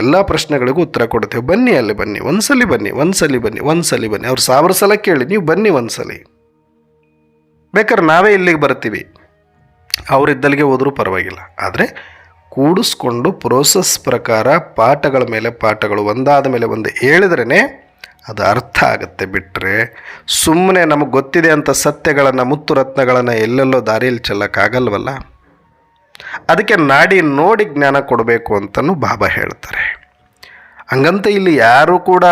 ಎಲ್ಲ ಪ್ರಶ್ನೆಗಳಿಗೂ ಉತ್ತರ ಕೊಡ್ತೇವೆ. ಬನ್ನಿ, ಅಲ್ಲಿ ಬನ್ನಿ, ಒಂದ್ಸಲಿ ಬನ್ನಿ, ಒಂದ್ಸಲಿ ಬನ್ನಿ, ಒಂದ್ಸಲಿ ಬನ್ನಿ. ಅವ್ರು 1000 ಸಲ ಕೇಳಿ, ನೀವು ಬನ್ನಿ ಒಂದ್ಸಲಿ. ಬೇಕಾದ್ರೆ ನಾವೇ ಇಲ್ಲಿಗೆ ಬರ್ತೀವಿ, ಅವರಿದ್ದಲ್ಲಿಗೆ ಹೋದರೂ ಪರವಾಗಿಲ್ಲ. ಆದರೆ ಕೂಡಿಸ್ಕೊಂಡು ಪ್ರೋಸೆಸ್ ಪ್ರಕಾರ ಪಾಠಗಳ ಮೇಲೆ ಪಾಠಗಳು ಒಂದಾದ ಮೇಲೆ ಒಂದು ಹೇಳಿದ್ರೇ ಅದು ಅರ್ಥ ಆಗುತ್ತೆ. ಬಿಟ್ಟರೆ ಸುಮ್ಮನೆ ನಮಗೆ ಗೊತ್ತಿದೆ ಅಂತ ಸತ್ಯಗಳನ್ನು, ಮುತ್ತು ರತ್ನಗಳನ್ನು ಎಲ್ಲೆಲ್ಲೋ ದಾರಿಯಲ್ಲಿ ಚೆಲ್ಲಕ್ಕಾಗಲ್ವಲ್ಲ. ಅದಕ್ಕೆ ನಾಡಿ ನೋಡಿ ಜ್ಞಾನ ಕೊಡಬೇಕು ಅಂತಲೂ ಬಾಬಾ ಹೇಳ್ತಾರೆ. ಹಂಗಂತ ಇಲ್ಲಿ ಯಾರೂ ಕೂಡ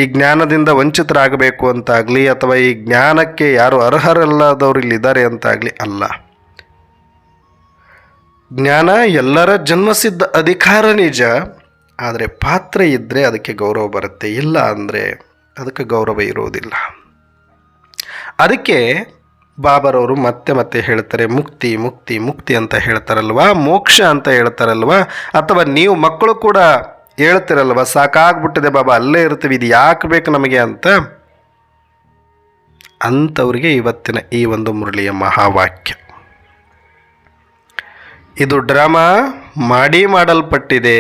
ಈ ಜ್ಞಾನದಿಂದ ವಂಚಿತರಾಗಬೇಕು ಅಂತಾಗಲಿ ಅಥವಾ ಈ ಜ್ಞಾನಕ್ಕೆ ಯಾರು ಅರ್ಹರಲ್ಲದವರು ಇಲ್ಲಿದ್ದಾರೆ ಅಂತಾಗಲಿ ಅಲ್ಲ. ಜ್ಞಾನ ಎಲ್ಲರ ಜನ್ಮಸಿದ್ಧ ಅಧಿಕಾರ ನಿಜ, ಆದರೆ ಪಾತ್ರ ಇದ್ದರೆ ಅದಕ್ಕೆ ಗೌರವ ಬರುತ್ತೆ, ಇಲ್ಲ ಅಂದರೆ ಅದಕ್ಕೆ ಗೌರವ ಇರುವುದಿಲ್ಲ. ಅದಕ್ಕೆ ಬಾಬರವರು ಮತ್ತೆ ಮತ್ತೆ ಹೇಳ್ತಾರೆ, ಮುಕ್ತಿ ಮುಕ್ತಿ ಮುಕ್ತಿ ಅಂತ ಹೇಳ್ತಾರಲ್ವ, ಮೋಕ್ಷ ಅಂತ ಹೇಳ್ತಾರಲ್ವ, ಅಥವಾ ನೀವು ಮಕ್ಕಳು ಕೂಡ ಹೇಳ್ತಿರಲ್ವ, ಸಾಕಾಗ್ಬಿಟ್ಟಿದೆ ಬಾಬಾ ಅಲ್ಲೇ ಇರ್ತೀವಿ, ಇದು ಯಾಕೆ ಬೇಕು ನಮಗೆ ಅಂತ. ಅಂಥವ್ರಿಗೆ ಇವತ್ತಿನ ಈ ಒಂದು ಮುರಳಿಯ ಮಹಾವಾಕ್ಯ. ಇದು ಡ್ರಾಮಾ ಮಾಡಲ್ಪಟ್ಟಿದೆ,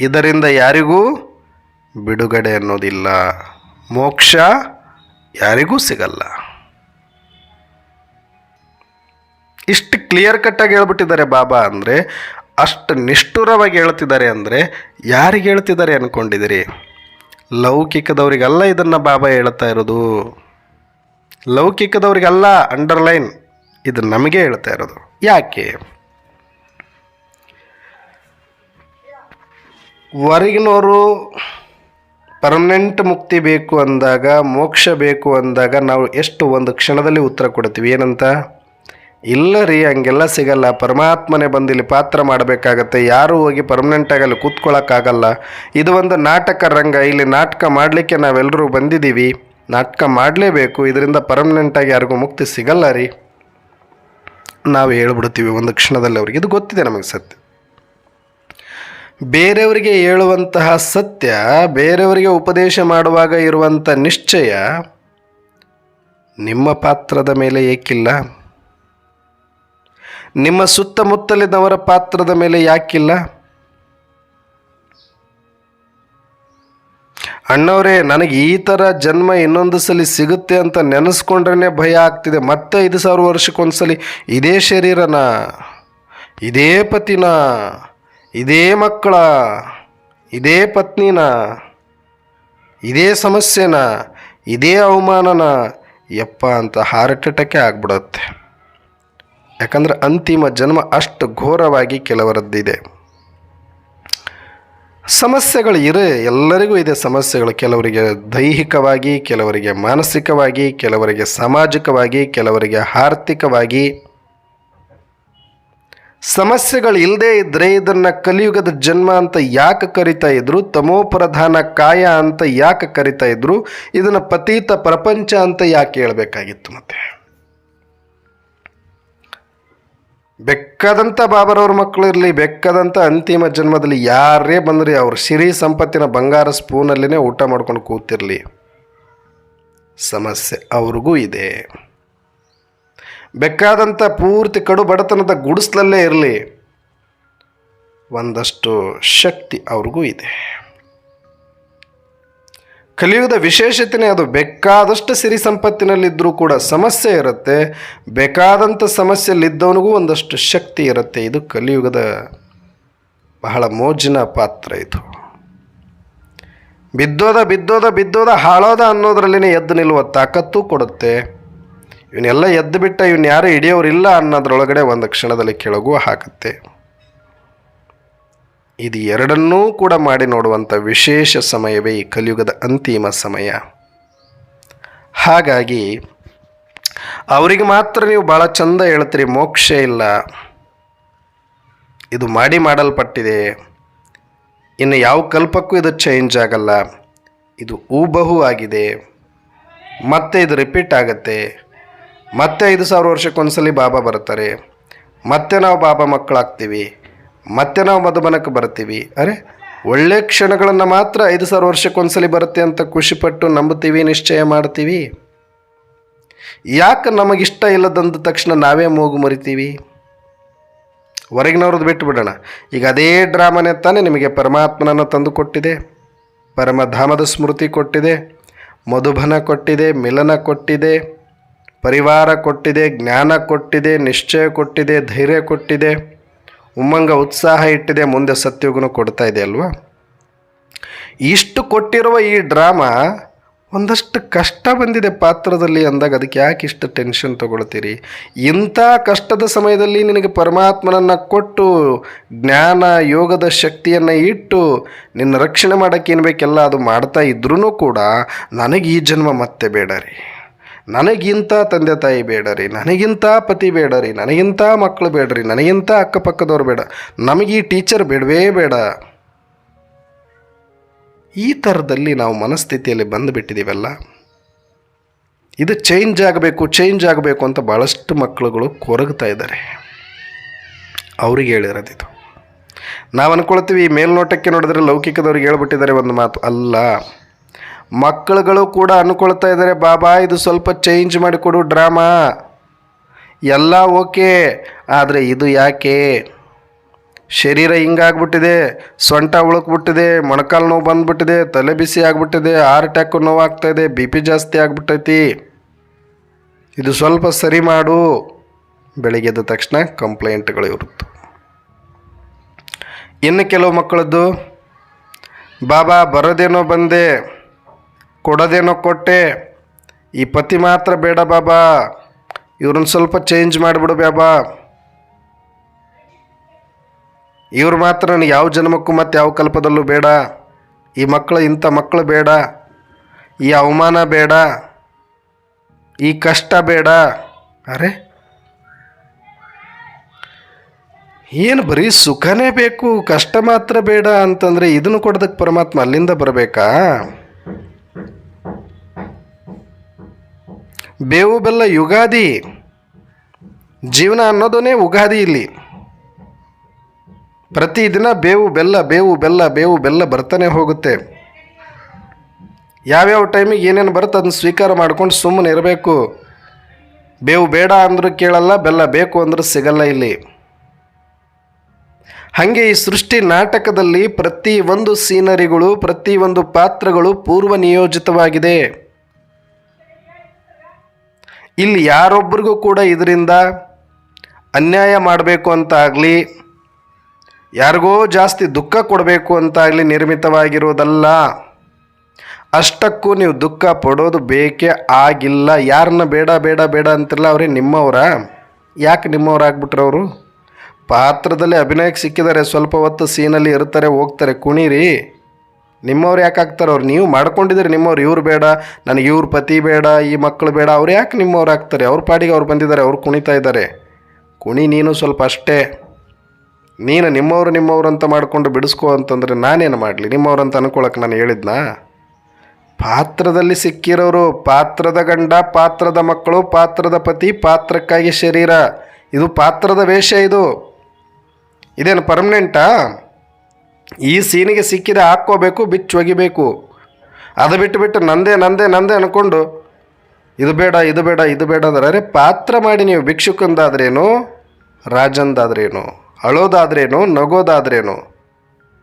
ಇದರಿಂದ ಯಾರಿಗೂ ಬಿಡುಗಡೆ ಅನ್ನೋದಿಲ್ಲ, ಮೋಕ್ಷ ಯಾರಿಗೂ ಸಿಗಲ್ಲ. ಇಷ್ಟು ಕ್ಲಿಯರ್ ಕಟ್ಟಾಗಿ ಹೇಳ್ಬಿಟ್ಟಿದ್ದಾರೆ ಬಾಬಾ. ಅಂದರೆ ಅಷ್ಟು ನಿಷ್ಠುರವಾಗಿ ಹೇಳ್ತಿದ್ದಾರೆ. ಅಂದರೆ ಯಾರಿಗೆ ಹೇಳ್ತಿದ್ದಾರೆ ಅಂದ್ಕೊಂಡಿದ್ದೀರಿ? ಲೌಕಿಕದವರಿಗೆಲ್ಲ ಇದನ್ನು ಬಾಬಾ ಹೇಳ್ತಾ ಇರೋದು, ಲೌಕಿಕದವರಿಗೆಲ್ಲ. ಅಂಡರ್ಲೈನ್, ಇದು ನಮಗೆ ಹೇಳ್ತಾ ಇರೋದು. ಯಾಕೆ? ಹೊರಗಿನವರು ಪರ್ಮನೆಂಟ್ ಮುಕ್ತಿ ಬೇಕು ಅಂದಾಗ, ಮೋಕ್ಷ ಬೇಕು ಅಂದಾಗ ನಾವು ಎಷ್ಟು ಒಂದು ಕ್ಷಣದಲ್ಲಿ ಉತ್ತರ ಕೊಡ್ತೀವಿ. ಏನಂತ? ಇಲ್ಲ ರೀ, ಹಂಗೆಲ್ಲ ಸಿಗಲ್ಲ, ಪರಮಾತ್ಮನೇ ಬಂದು ಇಲ್ಲಿ ಪಾತ್ರ ಮಾಡಬೇಕಾಗತ್ತೆ, ಯಾರೂ ಹೋಗಿ ಪರ್ಮನೆಂಟಾಗಿ ಅಲ್ಲಿ ಕೂತ್ಕೊಳ್ಳೋಕ್ಕಾಗಲ್ಲ, ಇದು ಒಂದು ನಾಟಕ ರಂಗ, ಇಲ್ಲಿ ನಾಟಕ ಮಾಡಲಿಕ್ಕೆ ನಾವೆಲ್ಲರೂ ಬಂದಿದ್ದೀವಿ, ನಾಟಕ ಮಾಡಲೇಬೇಕು, ಇದರಿಂದ ಪರ್ಮನೆಂಟಾಗಿ ಯಾರಿಗೂ ಮುಕ್ತಿ ಸಿಗಲ್ಲ ರೀ ನಾವು ಹೇಳ್ಬಿಡ್ತೀವಿ ಒಂದು ಕ್ಷಣದಲ್ಲಿ ಅವ್ರಿಗೆ. ಇದು ಗೊತ್ತಿದೆ ನಮಗೆ ಸತ್ಯ. ಬೇರೆಯವರಿಗೆ ಹೇಳುವಂತಹ ಸತ್ಯ, ಬೇರೆಯವರಿಗೆ ಉಪದೇಶ ಮಾಡುವಾಗ ಇರುವಂಥ ನಿಶ್ಚಯ ನಿಮ್ಮ ಪಾತ್ರದ ಮೇಲೆ ಏಕಿಲ್ಲ? ನಿಮ್ಮ ಸುತ್ತಮುತ್ತಲಿನವರ ಪಾತ್ರದ ಮೇಲೆ ಯಾಕಿಲ್ಲ? ಅಣ್ಣವರೇ, ನನಗೆ ಈ ಥರ ಜನ್ಮ ಇನ್ನೊಂದು ಸಲ ಸಿಗುತ್ತೆ ಅಂತ ನೆನೆಸ್ಕೊಂಡ್ರೇ ಭಯ ಆಗ್ತಿದೆ. ಮತ್ತೆ 5,000 ವರ್ಷಕ್ಕೊಂದ್ಸಲಿ ಇದೇ ಶರೀರನ, ಇದೇ ಪತಿನ, ಇದೇ ಮಕ್ಕಳ, ಇದೇ ಪತ್ನಿನ, ಇದೇ ಸಮಸ್ಯೆನ, ಇದೇ ಅವಮಾನನ ಯಪ್ಪ ಅಂತ ಹಾರ್ಟ್ ಅಟ್ಯಾಕೇ ಆಗ್ಬಿಡುತ್ತೆ. ಯಾಕಂದರೆ ಅಂತಿಮ ಜನ್ಮ ಅಷ್ಟು ಘೋರವಾಗಿ ಕೆಲವರದ್ದಿದೆ. ಸಮಸ್ಯೆಗಳು ಎಲ್ಲರಿಗೂ ಇದೆ ಸಮಸ್ಯೆಗಳು. ಕೆಲವರಿಗೆ ದೈಹಿಕವಾಗಿ, ಕೆಲವರಿಗೆ ಮಾನಸಿಕವಾಗಿ, ಕೆಲವರಿಗೆ ಸಾಮಾಜಿಕವಾಗಿ, ಕೆಲವರಿಗೆ ಆರ್ಥಿಕವಾಗಿ. ಸಮಸ್ಯೆಗಳು ಇಲ್ಲದೇ ಇದ್ದರೆ ಇದನ್ನು ಕಲಿಯುಗದ ಜನ್ಮ ಅಂತ ಯಾಕೆ ಕರಿತಾ ಇದ್ರು? ತಮೋಪ್ರಧಾನ ಕಾಯ ಅಂತ ಯಾಕೆ ಕರಿತಾ ಇದ್ರು? ಇದನ್ನು ಪತೀತ ಪ್ರಪಂಚ ಅಂತ ಯಾಕೆ ಹೇಳಬೇಕಾಗಿತ್ತು? ಮತ್ತೆ ಬೆಕ್ಕದಂಥ ಬಾಬರವ್ರ ಮಕ್ಕಳು ಇರಲಿ, ಬೆಕ್ಕದಂಥ ಅಂತಿಮ ಜನ್ಮದಲ್ಲಿ ಯಾರೇ ಬಂದ್ರಿ, ಅವ್ರ ಸಿರಿ ಸಂಪತ್ತಿನ ಬಂಗಾರ ಸ್ಪೂನಲ್ಲೇ ಊಟ ಮಾಡ್ಕೊಂಡು ಕೂತಿರಲಿ, ಸಮಸ್ಯೆ ಅವ್ರಿಗೂ ಇದೆ. ಬೇಕಾದಂಥ ಪೂರ್ತಿ ಕಡು ಬಡತನದ ಗುಡಿಸ್ಲಲ್ಲೇ ಇರಲಿ, ಒಂದಷ್ಟು ಶಕ್ತಿ ಅವ್ರಿಗೂ ಇದೆ. ಕಲಿಯುಗದ ವಿಶೇಷತೆಯೇ ಅದು. ಬೇಕಾದಷ್ಟು ಸಿರಿ ಸಂಪತ್ತಿನಲ್ಲಿದ್ದರೂ ಕೂಡ ಸಮಸ್ಯೆ ಇರುತ್ತೆ, ಬೇಕಾದಂಥ ಸಮಸ್ಯೆಯಲ್ಲಿದ್ದವನಿಗೂ ಒಂದಷ್ಟು ಶಕ್ತಿ ಇರುತ್ತೆ. ಇದು ಕಲಿಯುಗದ ಬಹಳ ಮೋಜಿನ ಪಾತ್ರ. ಇದು ಬಿದ್ದೋದ ಹಾಳೋದ ಅನ್ನೋದ್ರಲ್ಲೇ ಎದ್ದು ನಿಲ್ಲುವ ತಾಕತ್ತು ಕೊಡುತ್ತೆ. ಇವನ್ನೆಲ್ಲ ಎದ್ದು ಬಿಟ್ಟ ಇವನು ಯಾರು ಹಿಡಿಯೋರಿಲ್ಲ ಅನ್ನೋದ್ರೊಳಗಡೆ ಒಂದು ಕ್ಷಣದಲ್ಲಿ ಕೆಳಗೂ ಹಾಕುತ್ತೆ. ಇದು ಎರಡನ್ನೂ ಕೂಡ ಮಾಡಿ ನೋಡುವಂಥ ವಿಶೇಷ ಸಮಯವೇ ಈ ಕಲಿಯುಗದ ಅಂತಿಮ ಸಮಯ. ಹಾಗಾಗಿ ಅವರಿಗೆ ಮಾತ್ರ ನೀವು ಭಾಳ ಚಂದ ಹೇಳ್ತೀರಿ, ಮೋಕ್ಷ ಇಲ್ಲ, ಇದು ಮಾಡಲ್ಪಟ್ಟಿದೆ, ಇನ್ನು ಯಾವ ಕಲ್ಪಕ್ಕೂ ಇದು ಚೇಂಜ್ ಆಗಲ್ಲ, ಇದು ಹೂಬಹು ಆಗಿದೆ, ಮತ್ತೆ ಇದು ರಿಪೀಟ್ ಆಗುತ್ತೆ, ಮತ್ತೆ 5,000 ವರ್ಷಕ್ಕೊಂದ್ಸಲಿ ಬಾಬಾ ಬರ್ತಾರೆ, ಮತ್ತೆ ನಾವು ಬಾಬಾ ಮಕ್ಕಳಾಗ್ತೀವಿ, ಮತ್ತೆ ನಾವು ಮಧುಬನಕ್ಕೆ ಬರ್ತೀವಿ. ಅರೆ, ಒಳ್ಳೆ ಕ್ಷಣಗಳನ್ನು ಮಾತ್ರ 5,000 ವರ್ಷಕ್ಕೊಂದ್ಸಲಿ ಬರುತ್ತೆ ಅಂತ ಖುಷಿಪಟ್ಟು ನಂಬುತ್ತೀವಿ, ನಿಶ್ಚಯ ಮಾಡ್ತೀವಿ. ಯಾಕೆ ನಮಗಿಷ್ಟ ಇಲ್ಲದಂದ ತಕ್ಷಣ ನಾವೇ ಮೂಗು ಮುರಿತೀವಿ? ಹೊರಗಿನವ್ರದ್ದು ಬಿಟ್ಟು ಬಿಡೋಣ. ಈಗ ಅದೇ ಡ್ರಾಮನೇ ತಾನೇ ನಿಮಗೆ ಪರಮಾತ್ಮನನ್ನು ತಂದು ಕೊಟ್ಟಿದೆ, ಪರಮಧಾಮದ ಸ್ಮೃತಿ ಕೊಟ್ಟಿದೆ, ಮಧುಬನ ಕೊಟ್ಟಿದೆ, ಮಿಲನ ಕೊಟ್ಟಿದೆ, ಪರಿವಾರ ಕೊಟ್ಟಿದೆ, ಜ್ಞಾನ ಕೊಟ್ಟಿದೆ, ನಿಶ್ಚಯ ಕೊಟ್ಟಿದೆ, ಧೈರ್ಯ ಕೊಟ್ಟಿದೆ, ಉಮ್ಮಂಗ ಉತ್ಸಾಹ ಇಟ್ಟಿದೆ, ಮುಂದೆ ಸತ್ಯುಗನು ಕೊಡ್ತಾ ಇದೆ ಅಲ್ವಾ? ಇಷ್ಟು ಕೊಟ್ಟಿರುವ ಈ ಡ್ರಾಮಾ ಒಂದಷ್ಟು ಕಷ್ಟ ಬಂದಿದೆ ಪಾತ್ರದಲ್ಲಿ ಅಂದಾಗ ಅದಕ್ಕೆ ಯಾಕೆ ಇಷ್ಟು ಟೆನ್ಷನ್ ತಗೊಳ್ತೀರಿ? ಇಂಥ ಕಷ್ಟದ ಸಮಯದಲ್ಲಿ ನಿನಗೆ ಪರಮಾತ್ಮನನ್ನು ಕೊಟ್ಟು ಜ್ಞಾನ ಯೋಗದ ಶಕ್ತಿಯನ್ನು ಇಟ್ಟು ನಿನ್ನ ರಕ್ಷಣೆ ಮಾಡೋಕ್ಕೆ ಏನು ಬೇಕೆಲ್ಲ ಅದು ಮಾಡ್ತಾ ಇದ್ರೂ ಕೂಡ ನನಗೆ ಈ ಜನ್ಮ ಮತ್ತೆ ಬೇಡ ರೀ, ನನಗಿಂತ ತಂದೆ ತಾಯಿ ಬೇಡ ರೀ, ನನಗಿಂತ ಪತಿ ಬೇಡ ರೀ, ನನಗಿಂತ ಮಕ್ಕಳು ಬೇಡ ರೀ, ನನಗಿಂತ ಅಕ್ಕಪಕ್ಕದವ್ರು ಬೇಡ, ನಮಗೆ ಈ ಟೀಚರ್ ಬೇಡವೇ ಬೇಡ, ಈ ಥರದಲ್ಲಿ ನಾವು ಮನಸ್ಥಿತಿಯಲ್ಲಿ ಬಂದುಬಿಟ್ಟಿದ್ದೀವಲ್ಲ. ಇದು ಚೇಂಜ್ ಆಗಬೇಕು ಅಂತ ಭಾಳಷ್ಟು ಮಕ್ಕಳುಗಳು ಕೊರಗ್ತಾ ಇದ್ದಾರೆ. ಅವ್ರಿಗೆ ಹೇಳಿರೋದಿದು. ನಾವು ಅಂದ್ಕೊಳ್ತೀವಿ ಮೇಲ್ನೋಟಕ್ಕೆ ನೋಡಿದ್ರೆ ಲೌಕಿಕದವ್ರಿಗೆ ಹೇಳ್ಬಿಟ್ಟಿದ್ದಾರೆ ಒಂದು ಮಾತು. ಅಲ್ಲ, ಮಕ್ಕಳುಗಳು ಕೂಡ ಅಂದ್ಕೊಳ್ತಾ ಇದ್ದಾರೆ, ಬಾಬಾ ಇದು ಸ್ವಲ್ಪ ಚೇಂಜ್ ಮಾಡಿಕೊಡು ಡ್ರಾಮಾ, ಎಲ್ಲ ಓಕೆ, ಆದರೆ ಇದು ಯಾಕೆ? ಶರೀರ ಹಿಂಗಾಗ್ಬಿಟ್ಟಿದೆ, ಸೊಂಟ ಉಳುಕ್ಬಿಟ್ಟಿದೆ, ಮೊಣಕಾಲು ನೋವು ಬಂದುಬಿಟ್ಟಿದೆ, ತಲೆ ಬಿಸಿ ಆಗಿಬಿಟ್ಟಿದೆ, ಹಾರ್ಟ್ ಅಟ್ಯಾಕ್ ನೋವಾಗ್ತಾಯಿದೆ, ಬಿ ಪಿ ಜಾಸ್ತಿ ಆಗಿಬಿಟ್ಟೈತಿ, ಇದು ಸ್ವಲ್ಪ ಸರಿ ಮಾಡು. ಬೆಳಿಗ್ಗೆ ಎದ್ದ ತಕ್ಷಣ ಕಂಪ್ಲೇಂಟ್ಗಳು ಇರುತ್ತೆ. ಇನ್ನು ಕೆಲವು ಮಕ್ಕಳದ್ದು, ಬಾಬಾ ಬರೋದೇನೋ ಬಂದೆ, ಕೊಡೋದೇನೋ ಕೊಟ್ಟೆ, ಈ ಪತಿ ಮಾತ್ರ ಬೇಡ ಬಾಬಾ, ಇವ್ರನ್ನ ಸ್ವಲ್ಪ ಚೇಂಜ್ ಮಾಡಿಬಿಡು ಬಾಬಾ, ಇವ್ರು ಮಾತ್ರ ನನಗೆ ಯಾವ ಜನ್ಮಕ್ಕೂ ಮತ್ತು ಯಾವ ಕಲ್ಪದಲ್ಲೂ ಬೇಡ, ಈ ಮಕ್ಕಳು ಇಂಥ ಮಕ್ಕಳು ಬೇಡ, ಈ ಅವಮಾನ ಬೇಡ, ಈ ಕಷ್ಟ ಬೇಡ. ಅರೆ ಏನು ಬರೀ ಸುಖನೇ ಬೇಕು, ಕಷ್ಟ ಮಾತ್ರ ಬೇಡ ಅಂತಂದರೆ ಇದನ್ನು ಕೊಡೋದಕ್ಕೆ ಪರಮಾತ್ಮ ಅಲ್ಲಿಂದ ಬರಬೇಕಾ? ಬೇವು ಬೆಲ್ಲ ಯುಗಾದಿ, ಜೀವನ ಅನ್ನೋದನ್ನೇ ಉಗಾದಿ. ಇಲ್ಲಿ ಪ್ರತಿದಿನ ಬೇವು ಬೆಲ್ಲ ಬರ್ತಾನೆ ಹೋಗುತ್ತೆ. ಯಾವ್ಯಾವ ಟೈಮಿಗೆ ಏನೇನು ಬರುತ್ತೆ ಅದನ್ನು ಸ್ವೀಕಾರ ಮಾಡ್ಕೊಂಡು ಸುಮ್ಮನೆ ಇರಬೇಕು. ಬೇವು ಬೇಡ ಅಂದರೂ ಕೇಳಲ್ಲ, ಬೆಲ್ಲ ಬೇಕು ಅಂದರೂ ಸಿಗಲ್ಲ ಇಲ್ಲಿ. ಹಾಗೆ ಈ ಸೃಷ್ಟಿ ನಾಟಕದಲ್ಲಿ ಪ್ರತಿಯೊಂದು ಸೀನರಿಗಳು, ಪ್ರತಿಯೊಂದು ಪಾತ್ರಗಳು ಪೂರ್ವ ನಿಯೋಜಿತವಾಗಿದೆ. ಇಲ್ಲಿ ಯಾರೊಬ್ಬರಿಗೂ ಕೂಡ ಇದರಿಂದ ಅನ್ಯಾಯ ಮಾಡಬೇಕು ಅಂತ ಆಗಲಿ, ಯಾರಿಗೋ ಜಾಸ್ತಿ ದುಃಖ ಕೊಡಬೇಕು ಅಂತಾಗಲಿ ನಿರ್ಮಿತವಾಗಿರೋದಲ್ಲ. ಅಷ್ಟಕ್ಕೂ ನೀವು ದುಃಖ ಪಡೋದು ಬೇಕೇ ಆಗಿಲ್ಲ. ಯಾರನ್ನ ಬೇಡ ಬೇಡ ಬೇಡ ಅಂತಿರಲ್ಲ ಅವರೇ ನಿಮ್ಮವರ. ಯಾಕೆ ನಿಮ್ಮವರಾಗ್ಬಿಟ್ರೆ ಅವರು? ಪಾತ್ರದಲ್ಲಿ ಅಭಿನಯಕ್ಕೆ ಸಿಕ್ಕಿದ್ದಾರೆ, ಸ್ವಲ್ಪ ಹೊತ್ತು ಸೀನಲ್ಲಿ ಇರ್ತಾರೆ, ಹೋಗ್ತಾರೆ, ಕುಣೀರಿ. ನಿಮ್ಮವ್ರು ಯಾಕೆ ಆಗ್ತಾರೆ? ಅವ್ರು ನೀವು ಮಾಡ್ಕೊಂಡಿದ್ದೀರಿ ನಿಮ್ಮವ್ರು. ಇವ್ರು ಬೇಡ, ನನಗೆ ಇವ್ರ ಪತಿ ಬೇಡ, ಈ ಮಕ್ಕಳು ಬೇಡ, ಅವ್ರು ಯಾಕೆ ನಿಮ್ಮವ್ರು ಆಗ್ತಾರೆ? ಅವ್ರ ಪಾಡಿಗೆ ಅವ್ರು ಬಂದಿದ್ದಾರೆ, ಅವ್ರು ಕುಣಿತಾ ಇದ್ದಾರೆ. ಕುಣಿ ನೀನು ಸ್ವಲ್ಪ ಅಷ್ಟೇ. ನೀನು ನಿಮ್ಮವ್ರು ಅಂತ ಮಾಡಿಕೊಂಡು ಬಿಡಿಸ್ಕೋ ಅಂತಂದರೆ ನಾನೇನು ಮಾಡಲಿ? ನಿಮ್ಮವ್ರಂತ ಅನ್ಕೊಳಕ್ಕೆ ನಾನು ಹೇಳಿದ್ನಾ? ಪಾತ್ರದಲ್ಲಿ ಸಿಕ್ಕಿರೋರು, ಪಾತ್ರದ ಗಂಡ, ಪಾತ್ರದ ಮಕ್ಕಳು, ಪಾತ್ರದ ಪತಿ, ಪಾತ್ರಕ್ಕಾಗಿ ಶರೀರ, ಇದು ಪಾತ್ರದ ವೇಷ. ಇದೇನು ಪರ್ಮನೆಂಟಾ? ಈ ಸೀನಿಗೆ ಸಿಕ್ಕಿದೆ ಹಾಕ್ಕೋಬೇಕು, ಬಿಚ್ಚು ಒಗಿಬೇಕು. ಅದು ಬಿಟ್ಟು ನಂದೇ ಅಂದ್ಕೊಂಡು ಇದು ಬೇಡ ಅಂದ್ರೆ, ಅರೆ ಪಾತ್ರ ಮಾಡಿ ನೀವು. ಭಿಕ್ಷುಕಂದಾದ್ರೇನು, ರಾಜಂದಾದ್ರೇನು, ಅಳೋದಾದ್ರೇನು, ನಗೋದಾದ್ರೇನು,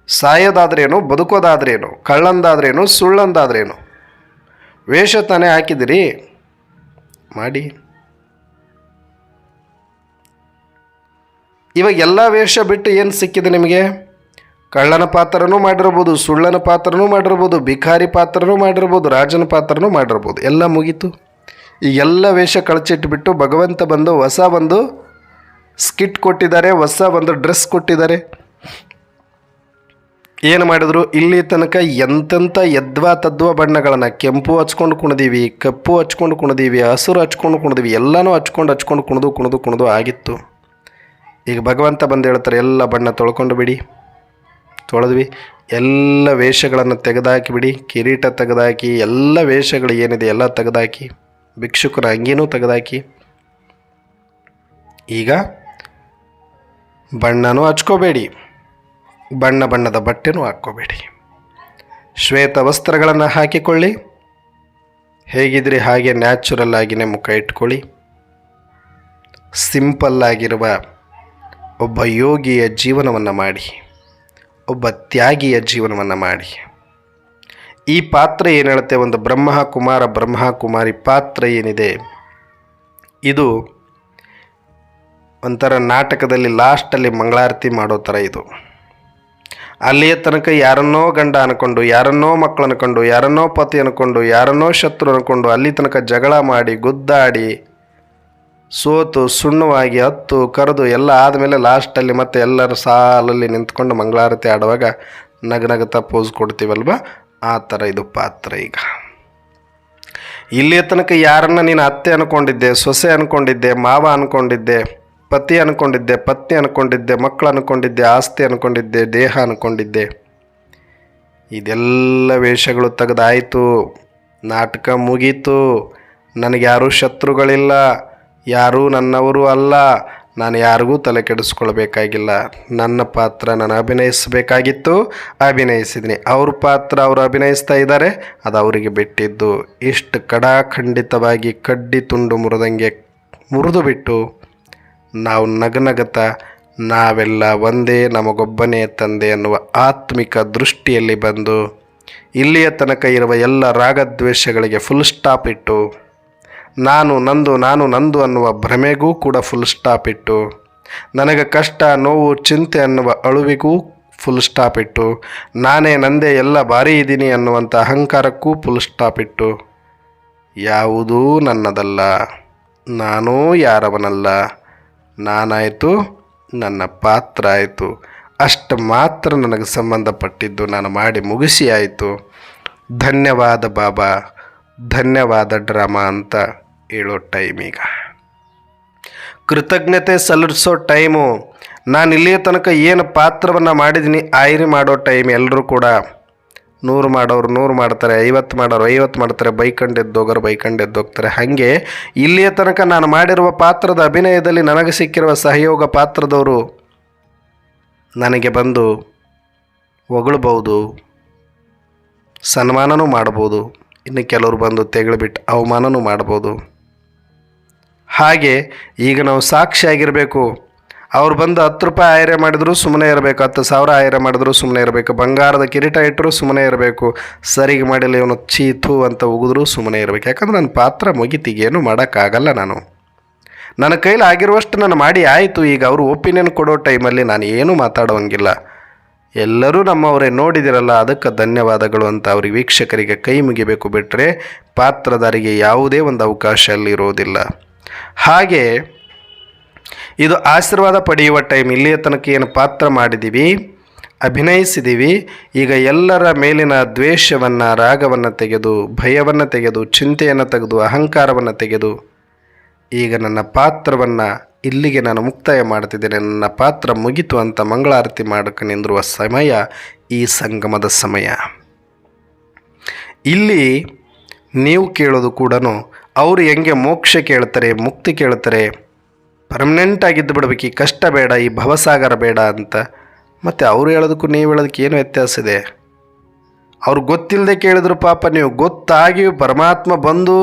ಸಾಯೋದಾದ್ರೇನು, ಬದುಕೋದಾದ್ರೇನು, ಕಳ್ಳಂದಾದ್ರೇನು, ಸುಳ್ಳಂದಾದ್ರೇನು, ವೇಷ ತಾನೇ ಹಾಕಿದಿರಿ, ಮಾಡಿ. ಇವಾಗ ಎಲ್ಲ ವೇಷ ಬಿಟ್ಟು ಏನು ಸಿಕ್ಕಿದೆ ನಿಮಗೆ? ಕಳ್ಳನ ಪಾತ್ರನೂ ಮಾಡಿರ್ಬೋದು, ಸುಳ್ಳನ ಪಾತ್ರನೂ ಮಾಡಿರ್ಬೋದು, ಭಿಕಾರಿ ಪಾತ್ರನೂ ಮಾಡಿರ್ಬೋದು, ರಾಜನ ಪಾತ್ರನೂ ಮಾಡಿರ್ಬೋದು. ಎಲ್ಲ ಮುಗೀತು. ಈ ಎಲ್ಲ ವೇಷ ಕಳಚಿಟ್ಬಿಟ್ಟು ಭಗವಂತ ಬಂದು ಹೊಸ ಒಂದು ಸ್ಕಿಟ್ ಕೊಟ್ಟಿದ್ದಾರೆ, ಹೊಸ ಒಂದು ಡ್ರೆಸ್ ಕೊಟ್ಟಿದ್ದಾರೆ. ಏನು ಮಾಡಿದ್ರು? ಇಲ್ಲಿ ತನಕ ಎಂತೆಂಥ ಯದ್ವಾ ತದ್ವಾ ಬಣ್ಣಗಳನ್ನು, ಕೆಂಪು ಹಚ್ಕೊಂಡು ಕುಣಿದೀವಿ, ಕಪ್ಪು ಹಚ್ಕೊಂಡು ಕುಣಿದೀವಿ, ಹಸಿರು ಹಚ್ಕೊಂಡು ಕುಣಿದೀವಿ, ಎಲ್ಲನೂ ಹಚ್ಕೊಂಡು ಕುಣಿದು ಆಗಿತ್ತು. ಈಗ ಭಗವಂತ ಬಂದು ಹೇಳ್ತಾರೆ, ಎಲ್ಲ ಬಣ್ಣ ತೊಳ್ಕೊಂಡು ಬಿಡಿ. ತೊಳೆದ್ವಿ. ಎಲ್ಲ ವೇಷಗಳನ್ನು ತೆಗೆದಾಕಿಬಿಡಿ, ಕಿರೀಟ ತೆಗೆದಾಕಿ, ಎಲ್ಲ ವೇಷಗಳು ಏನಿದೆ ಎಲ್ಲ ತೆಗೆದಾಕಿ, ಭಿಕ್ಷುಕರ ಅಂಗಿನೂ ತೆಗೆದಾಕಿ. ಈಗ ಬಣ್ಣನೂ ಹಚ್ಕೋಬೇಡಿ, ಬಣ್ಣದ ಬಟ್ಟೆನೂ ಹಾಕ್ಕೋಬೇಡಿ, ಶ್ವೇತ ವಸ್ತ್ರಗಳನ್ನು ಹಾಕಿಕೊಳ್ಳಿ. ಹೇಗಿದ್ರಿ ಹಾಗೆ ನ್ಯಾಚುರಲ್ ಆಗಿಯೇ ಮುಖ ಇಟ್ಕೊಳ್ಳಿ. ಸಿಂಪಲ್ಲಾಗಿರುವ ಒಬ್ಬ ಯೋಗಿಯ ಜೀವನವನ್ನು ಮಾಡಿ, ಒಬ್ಬ ತ್ಯಾಗಿಯ ಜೀವನವನ್ನು ಮಾಡಿ. ಈ ಪಾತ್ರ ಏನು ಹೇಳುತ್ತೆ? ಒಂದು ಬ್ರಹ್ಮಕುಮಾರಿ ಪಾತ್ರ ಏನಿದೆ, ಇದು ಒಂಥರ ನಾಟಕದಲ್ಲಿ ಲಾಸ್ಟಲ್ಲಿ ಮಂಗಳಾರತಿ ಮಾಡೋ ಥರ ಇದು. ಅಲ್ಲಿಯ ತನಕ ಯಾರನ್ನೋ ಗಂಡ ಅನ್ಕೊಂಡು, ಯಾರನ್ನೋ ಮಕ್ಕಳು ಅನ್ಕೊಂಡು, ಯಾರನ್ನೋ ಪತಿ ಅನ್ಕೊಂಡು, ಯಾರನ್ನೋ ಶತ್ರು ಅನ್ಕೊಂಡು ಅಲ್ಲಿ ತನಕ ಜಗಳ ಮಾಡಿ ಗುದ್ದಾಡಿ ಸೋತು ಸುಣ್ಣವಾಗಿ ಹತ್ತು ಕರೆದು ಎಲ್ಲ ಆದಮೇಲೆ ಲಾಸ್ಟಲ್ಲಿ ಮತ್ತೆ ಎಲ್ಲರ ಸಾಲಲ್ಲಿ ನಿಂತ್ಕೊಂಡು ಮಂಗಳಾರತಿ ಆಡುವಾಗ ನಗನಗತ ಪೋಸ್ ಕೊಡ್ತೀವಲ್ವ, ಆ ಥರ ಇದು ಪಾತ್ರ. ಈಗ ಇಲ್ಲಿಯ ತನಕ ಯಾರನ್ನ ನೀನು ಅತ್ತೆ ಅಂದ್ಕೊಂಡಿದ್ದೆ, ಸೊಸೆ ಅಂದ್ಕೊಂಡಿದ್ದೆ, ಮಾವ ಅಂದ್ಕೊಂಡಿದ್ದೆ, ಪತಿ ಅಂದ್ಕೊಂಡಿದ್ದೆ, ಪತ್ನಿ ಅಂದ್ಕೊಂಡಿದ್ದೆ, ಮಕ್ಕಳು ಅಂದ್ಕೊಂಡಿದ್ದೆ, ಆಸ್ತಿ ಅಂದ್ಕೊಂಡಿದ್ದೆ, ದೇಹ ಅಂದ್ಕೊಂಡಿದ್ದೆ, ಇದೆಲ್ಲ ವೇಷಗಳು ತೆಗೆದಾಯಿತು. ನಾಟಕ ಮುಗೀತು. ನನಗೆ ಯಾರೂ ಶತ್ರುಗಳಿಲ್ಲ, ಯಾರೂ ನನ್ನವರು ಅಲ್ಲ, ನಾನು ಯಾರಿಗೂ ತಲೆ ಕೆಡಿಸ್ಕೊಳ್ಬೇಕಾಗಿಲ್ಲ. ನನ್ನ ಪಾತ್ರ ನಾನು ಅಭಿನಯಿಸಬೇಕಾಗಿತ್ತು, ಅಭಿನಯಿಸಿದ್ದೀನಿ. ಅವ್ರ ಪಾತ್ರ ಅವರು ಅಭಿನಯಿಸ್ತಾ ಇದ್ದಾರೆ, ಅದು ಅವರಿಗೆ ಬಿಟ್ಟಿದ್ದು. ಇಷ್ಟು ಕಡಾಖಂಡಿತವಾಗಿ ಕಡ್ಡಿ ತುಂಡು ಮುರಿದಂಗೆ ಮುರಿದು ಬಿಟ್ಟು ನಾವು ನಗನಗತ ನಾವೆಲ್ಲ ಒಂದೇ, ನಮಗೊಬ್ಬನೇ ತಂದೆ ಅನ್ನುವ ಆತ್ಮಿಕ ದೃಷ್ಟಿಯಲ್ಲಿ ಬಂದು ಇಲ್ಲಿಯ ತನಕ ಇರುವ ಎಲ್ಲ ರಾಗದ್ವೇಷಗಳಿಗೆ ಫುಲ್ ಸ್ಟಾಪ್ ಇಟ್ಟು, ನಾನು ನಂದು ಅನ್ನುವ ಭ್ರಮೆಗೂ ಕೂಡ ಫುಲ್ ಸ್ಟಾಪ್ ಇಟ್ಟು, ನನಗೆ ಕಷ್ಟ ನೋವು ಚಿಂತೆ ಅನ್ನುವ ಅಳುವಿಗೂ ಫುಲ್ ಸ್ಟಾಪ್ ಇಟ್ಟು, ನಾನೇ ನಂದೇ ಎಲ್ಲ ಭಾರಿ ಇದ್ದೀನಿ ಅನ್ನುವಂಥ ಅಹಂಕಾರಕ್ಕೂ ಫುಲ್ ಸ್ಟಾಪ್ ಇಟ್ಟು, ಯಾವುದೂ ನನ್ನದಲ್ಲ, ನಾನೂ ಯಾರವನಲ್ಲ, ನಾನಾಯಿತು, ನನ್ನ ಪಾತ್ರ ಆಯಿತು, ಅಷ್ಟು ಮಾತ್ರ ನನಗೆ ಸಂಬಂಧಪಟ್ಟಿದ್ದು, ನಾನು ಮಾಡಿ ಮುಗಿಸಿ ಆಯಿತು, ಧನ್ಯವಾದ ಬಾಬಾ, ಧನ್ಯವಾದ ಡ್ರಾಮಾ ಅಂತ ಹೇಳೋ ಟೈಮ್. ಈಗ ಕೃತಜ್ಞತೆ ಸಲ್ಲಿಸೋ ಟೈಮು. ನಾನು ಇಲ್ಲಿಯ ತನಕ ಏನು ಪಾತ್ರವನ್ನು ಮಾಡಿದ್ದೀನಿ ಆಯ್ರಿ ಮಾಡೋ ಟೈಮ್. ಎಲ್ಲರೂ ಕೂಡ 100 ಮಾಡೋರು 100 ಮಾಡ್ತಾರೆ, 50 ಮಾಡೋರು 50 ಮಾಡ್ತಾರೆ, ಬೈಕಂಡೆದ್ದೋಗರು ಬೈಕಂಡೆದ್ದೋಗ್ತಾರೆ. ಹಾಗೆ ಇಲ್ಲಿಯ ತನಕ ನಾನು ಮಾಡಿರುವ ಪಾತ್ರದ ಅಭಿನಯದಲ್ಲಿ ನನಗೆ ಸಿಕ್ಕಿರುವ ಸಹಯೋಗ ಪಾತ್ರದವರು ನನಗೆ ಬಂದು ಹೊಗಳ್ಬೋದು, ಸನ್ಮಾನನೂ ಮಾಡ್ಬೋದು, ಇನ್ನು ಕೆಲವರು ಬಂದು ತೆಗಳಿಬಿಟ್ಟು ಅವಮಾನನೂ ಮಾಡ್ಬೋದು. ಹಾಗೆ ಈಗ ನಾವು ಸಾಕ್ಷಿಯಾಗಿರಬೇಕು. ಅವ್ರು ಬಂದು 10 ರೂಪಾಯಿ ಆಯ್ರೆ ಮಾಡಿದ್ರು ಸುಮ್ಮನೆ ಇರಬೇಕು, 10,000 ಆಯ್ರೆ ಮಾಡಿದ್ರು ಸುಮ್ಮನೆ ಇರಬೇಕು, ಬಂಗಾರದ ಕಿರೀಟ ಇಟ್ಟರು ಸುಮ್ಮನೆ ಇರಬೇಕು, ಸರಿಗೆ ಮಾಡಿಲ್ಲ ಇವನು ಚೀತು ಅಂತ ಉಗಿದ್ರು ಸುಮ್ಮನೆ ಇರಬೇಕು. ಯಾಕಂದ್ರೆ ನನ್ನ ಪಾತ್ರ ಮುಗಿತಿಗೇನು ಮಾಡೋಕ್ಕಾಗಲ್ಲ. ನನ್ನ ಕೈಲಿ ಆಗಿರುವಷ್ಟು ನಾನು ಮಾಡಿ ಆಯಿತು. ಈಗ ಅವರು ಒಪಿನಿಯನ್ ಕೊಡೋ ಟೈಮಲ್ಲಿ ನಾನು ಏನೂ ಮಾತಾಡೋಂಗಿಲ್ಲ. ಎಲ್ಲರೂ ನಮ್ಮವರೇ, ನೋಡಿದಿರಲ್ಲ ಅದಕ್ಕೆ ಧನ್ಯವಾದಗಳು ಅಂತ ಅವ್ರಿಗೆ ವೀಕ್ಷಕರಿಗೆ ಕೈ ಮುಗಿಬೇಕು. ಬಿಟ್ಟರೆ ಪಾತ್ರಧಾರಿಗೆ ಯಾವುದೇ ಒಂದು ಅವಕಾಶ ಅಲ್ಲಿ ಇರೋದಿಲ್ಲ. ಹಾಗೆ ಇದು ಆಶೀರ್ವಾದ ಪಡೆಯುವ ಟೈಮ್. ಇಲ್ಲಿಯ ತನಕ ಏನು ಪಾತ್ರ ಮಾಡಿದ್ದೀವಿ, ಅಭಿನಯಿಸಿದ್ದೀವಿ, ಈಗ ಎಲ್ಲರ ಮೇಲಿನ ದ್ವೇಷವನ್ನು, ರಾಗವನ್ನು ತೆಗೆದು, ಭಯವನ್ನು ತೆಗೆದು, ಚಿಂತೆಯನ್ನು ತೆಗೆದು, ಅಹಂಕಾರವನ್ನು ತೆಗೆದು, ಈಗ ನನ್ನ ಪಾತ್ರವನ್ನು ಇಲ್ಲಿಗೆ ನಾನು ಮುಕ್ತಾಯ ಮಾಡ್ತಿದ್ದೇನೆ, ನನ್ನ ಪಾತ್ರ ಮುಗಿತು ಅಂತ ಮಂಗಳಾರತಿ ಮಾಡೋಕ್ಕೆ ನಿಂದಿರುವ ಸಮಯ ಈ ಸಂಗಮದ ಸಮಯ. ಇಲ್ಲಿ ನೀವು ಕೇಳೋದು ಕೂಡ ಅವರು ಹೆಂಗೆ ಮೋಕ್ಷ ಕೇಳ್ತಾರೆ, ಮುಕ್ತಿ ಕೇಳ್ತಾರೆ, ಪರ್ಮನೆಂಟಾಗಿದ್ದು ಬಿಡಬೇಕು, ಈ ಕಷ್ಟ ಬೇಡ, ಈ ಭವಸಾಗರ ಬೇಡ ಅಂತ. ಮತ್ತು ಅವರು ಹೇಳೋದಕ್ಕೂ ನೀವು ಹೇಳೋದಕ್ಕೆ ಏನು ವ್ಯತ್ಯಾಸ ಇದೆ? ಅವ್ರು ಗೊತ್ತಿಲ್ಲದೆ ಕೇಳಿದ್ರು ಪಾಪ, ನೀವು ಗೊತ್ತಾಗಿ ಪರಮಾತ್ಮ ಬಂದು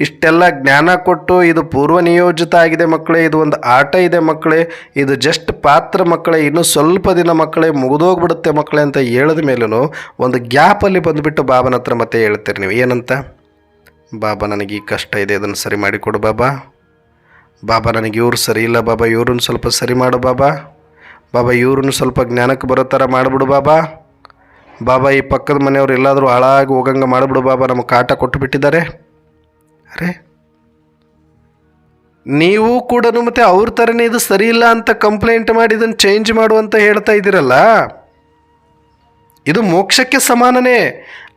ಇಷ್ಟೆಲ್ಲ ಜ್ಞಾನ ಕೊಟ್ಟು ಇದು ಪೂರ್ವ ನಿಯೋಜಿತ ಆಗಿದೆ ಮಕ್ಕಳೇ, ಇದು ಒಂದು ಆಟ ಇದೆ ಮಕ್ಕಳೇ, ಇದು ಜಸ್ಟ್ ಪಾತ್ರ ಮಕ್ಕಳೇ, ಇನ್ನೂ ಸ್ವಲ್ಪ ದಿನ ಮಕ್ಕಳೇ ಮುಗಿದೋಗ್ಬಿಡುತ್ತೆ ಮಕ್ಕಳೇ ಅಂತ ಹೇಳಿದ ಮೇಲೂ ಒಂದು ಗ್ಯಾಪಲ್ಲಿ ಬಂದುಬಿಟ್ಟು ಬಾಬನ ಹತ್ರ ಮತ್ತೆ ಹೇಳ್ತೀರಿ ನೀವು ಏನಂತ? ಬಾಬಾ ನನಗೆ ಈ ಕಷ್ಟ ಇದೆ, ಅದನ್ನು ಸರಿ ಮಾಡಿಕೊಡು ಬಾಬಾ. ಬಾಬಾ ನನಗೆ ಇವ್ರು ಸರಿ ಇಲ್ಲ ಬಾಬಾ, ಇವ್ರನ್ನ ಸ್ವಲ್ಪ ಸರಿ ಮಾಡು ಬಾಬಾ. ಬಾಬಾ ಇವ್ರನ್ನ ಸ್ವಲ್ಪ ಜ್ಞಾನಕ್ಕೆ ಬರೋ ಥರ ಮಾಡಿಬಿಡು ಬಾಬಾ. ಬಾಬಾ ಈ ಪಕ್ಕದ ಮನೆಯವ್ರು ಎಲ್ಲಾದರೂ ಹಾಳಾಗಿ ಹೋಗಂಗೆ ಮಾಡಿಬಿಡು ಬಾಬಾ, ನಮಗೆ ಕಾಟ ಕೊಟ್ಟು ಬಿಟ್ಟಿದ್ದಾರೆ. ಅರೆ ನೀವು ಕೂಡ ಮತ್ತೆ ಅವ್ರ ಥರನೇ ಇದು ಸರಿ ಇಲ್ಲ ಅಂತ ಕಂಪ್ಲೇಂಟ್ ಮಾಡಿ ಇದನ್ನು ಚೇಂಜ್ ಮಾಡು ಅಂತ ಹೇಳ್ತಾ ಇದ್ದೀರಲ್ಲ, ಇದು ಮೋಕ್ಷಕ್ಕೆ ಸಮಾನನೇ.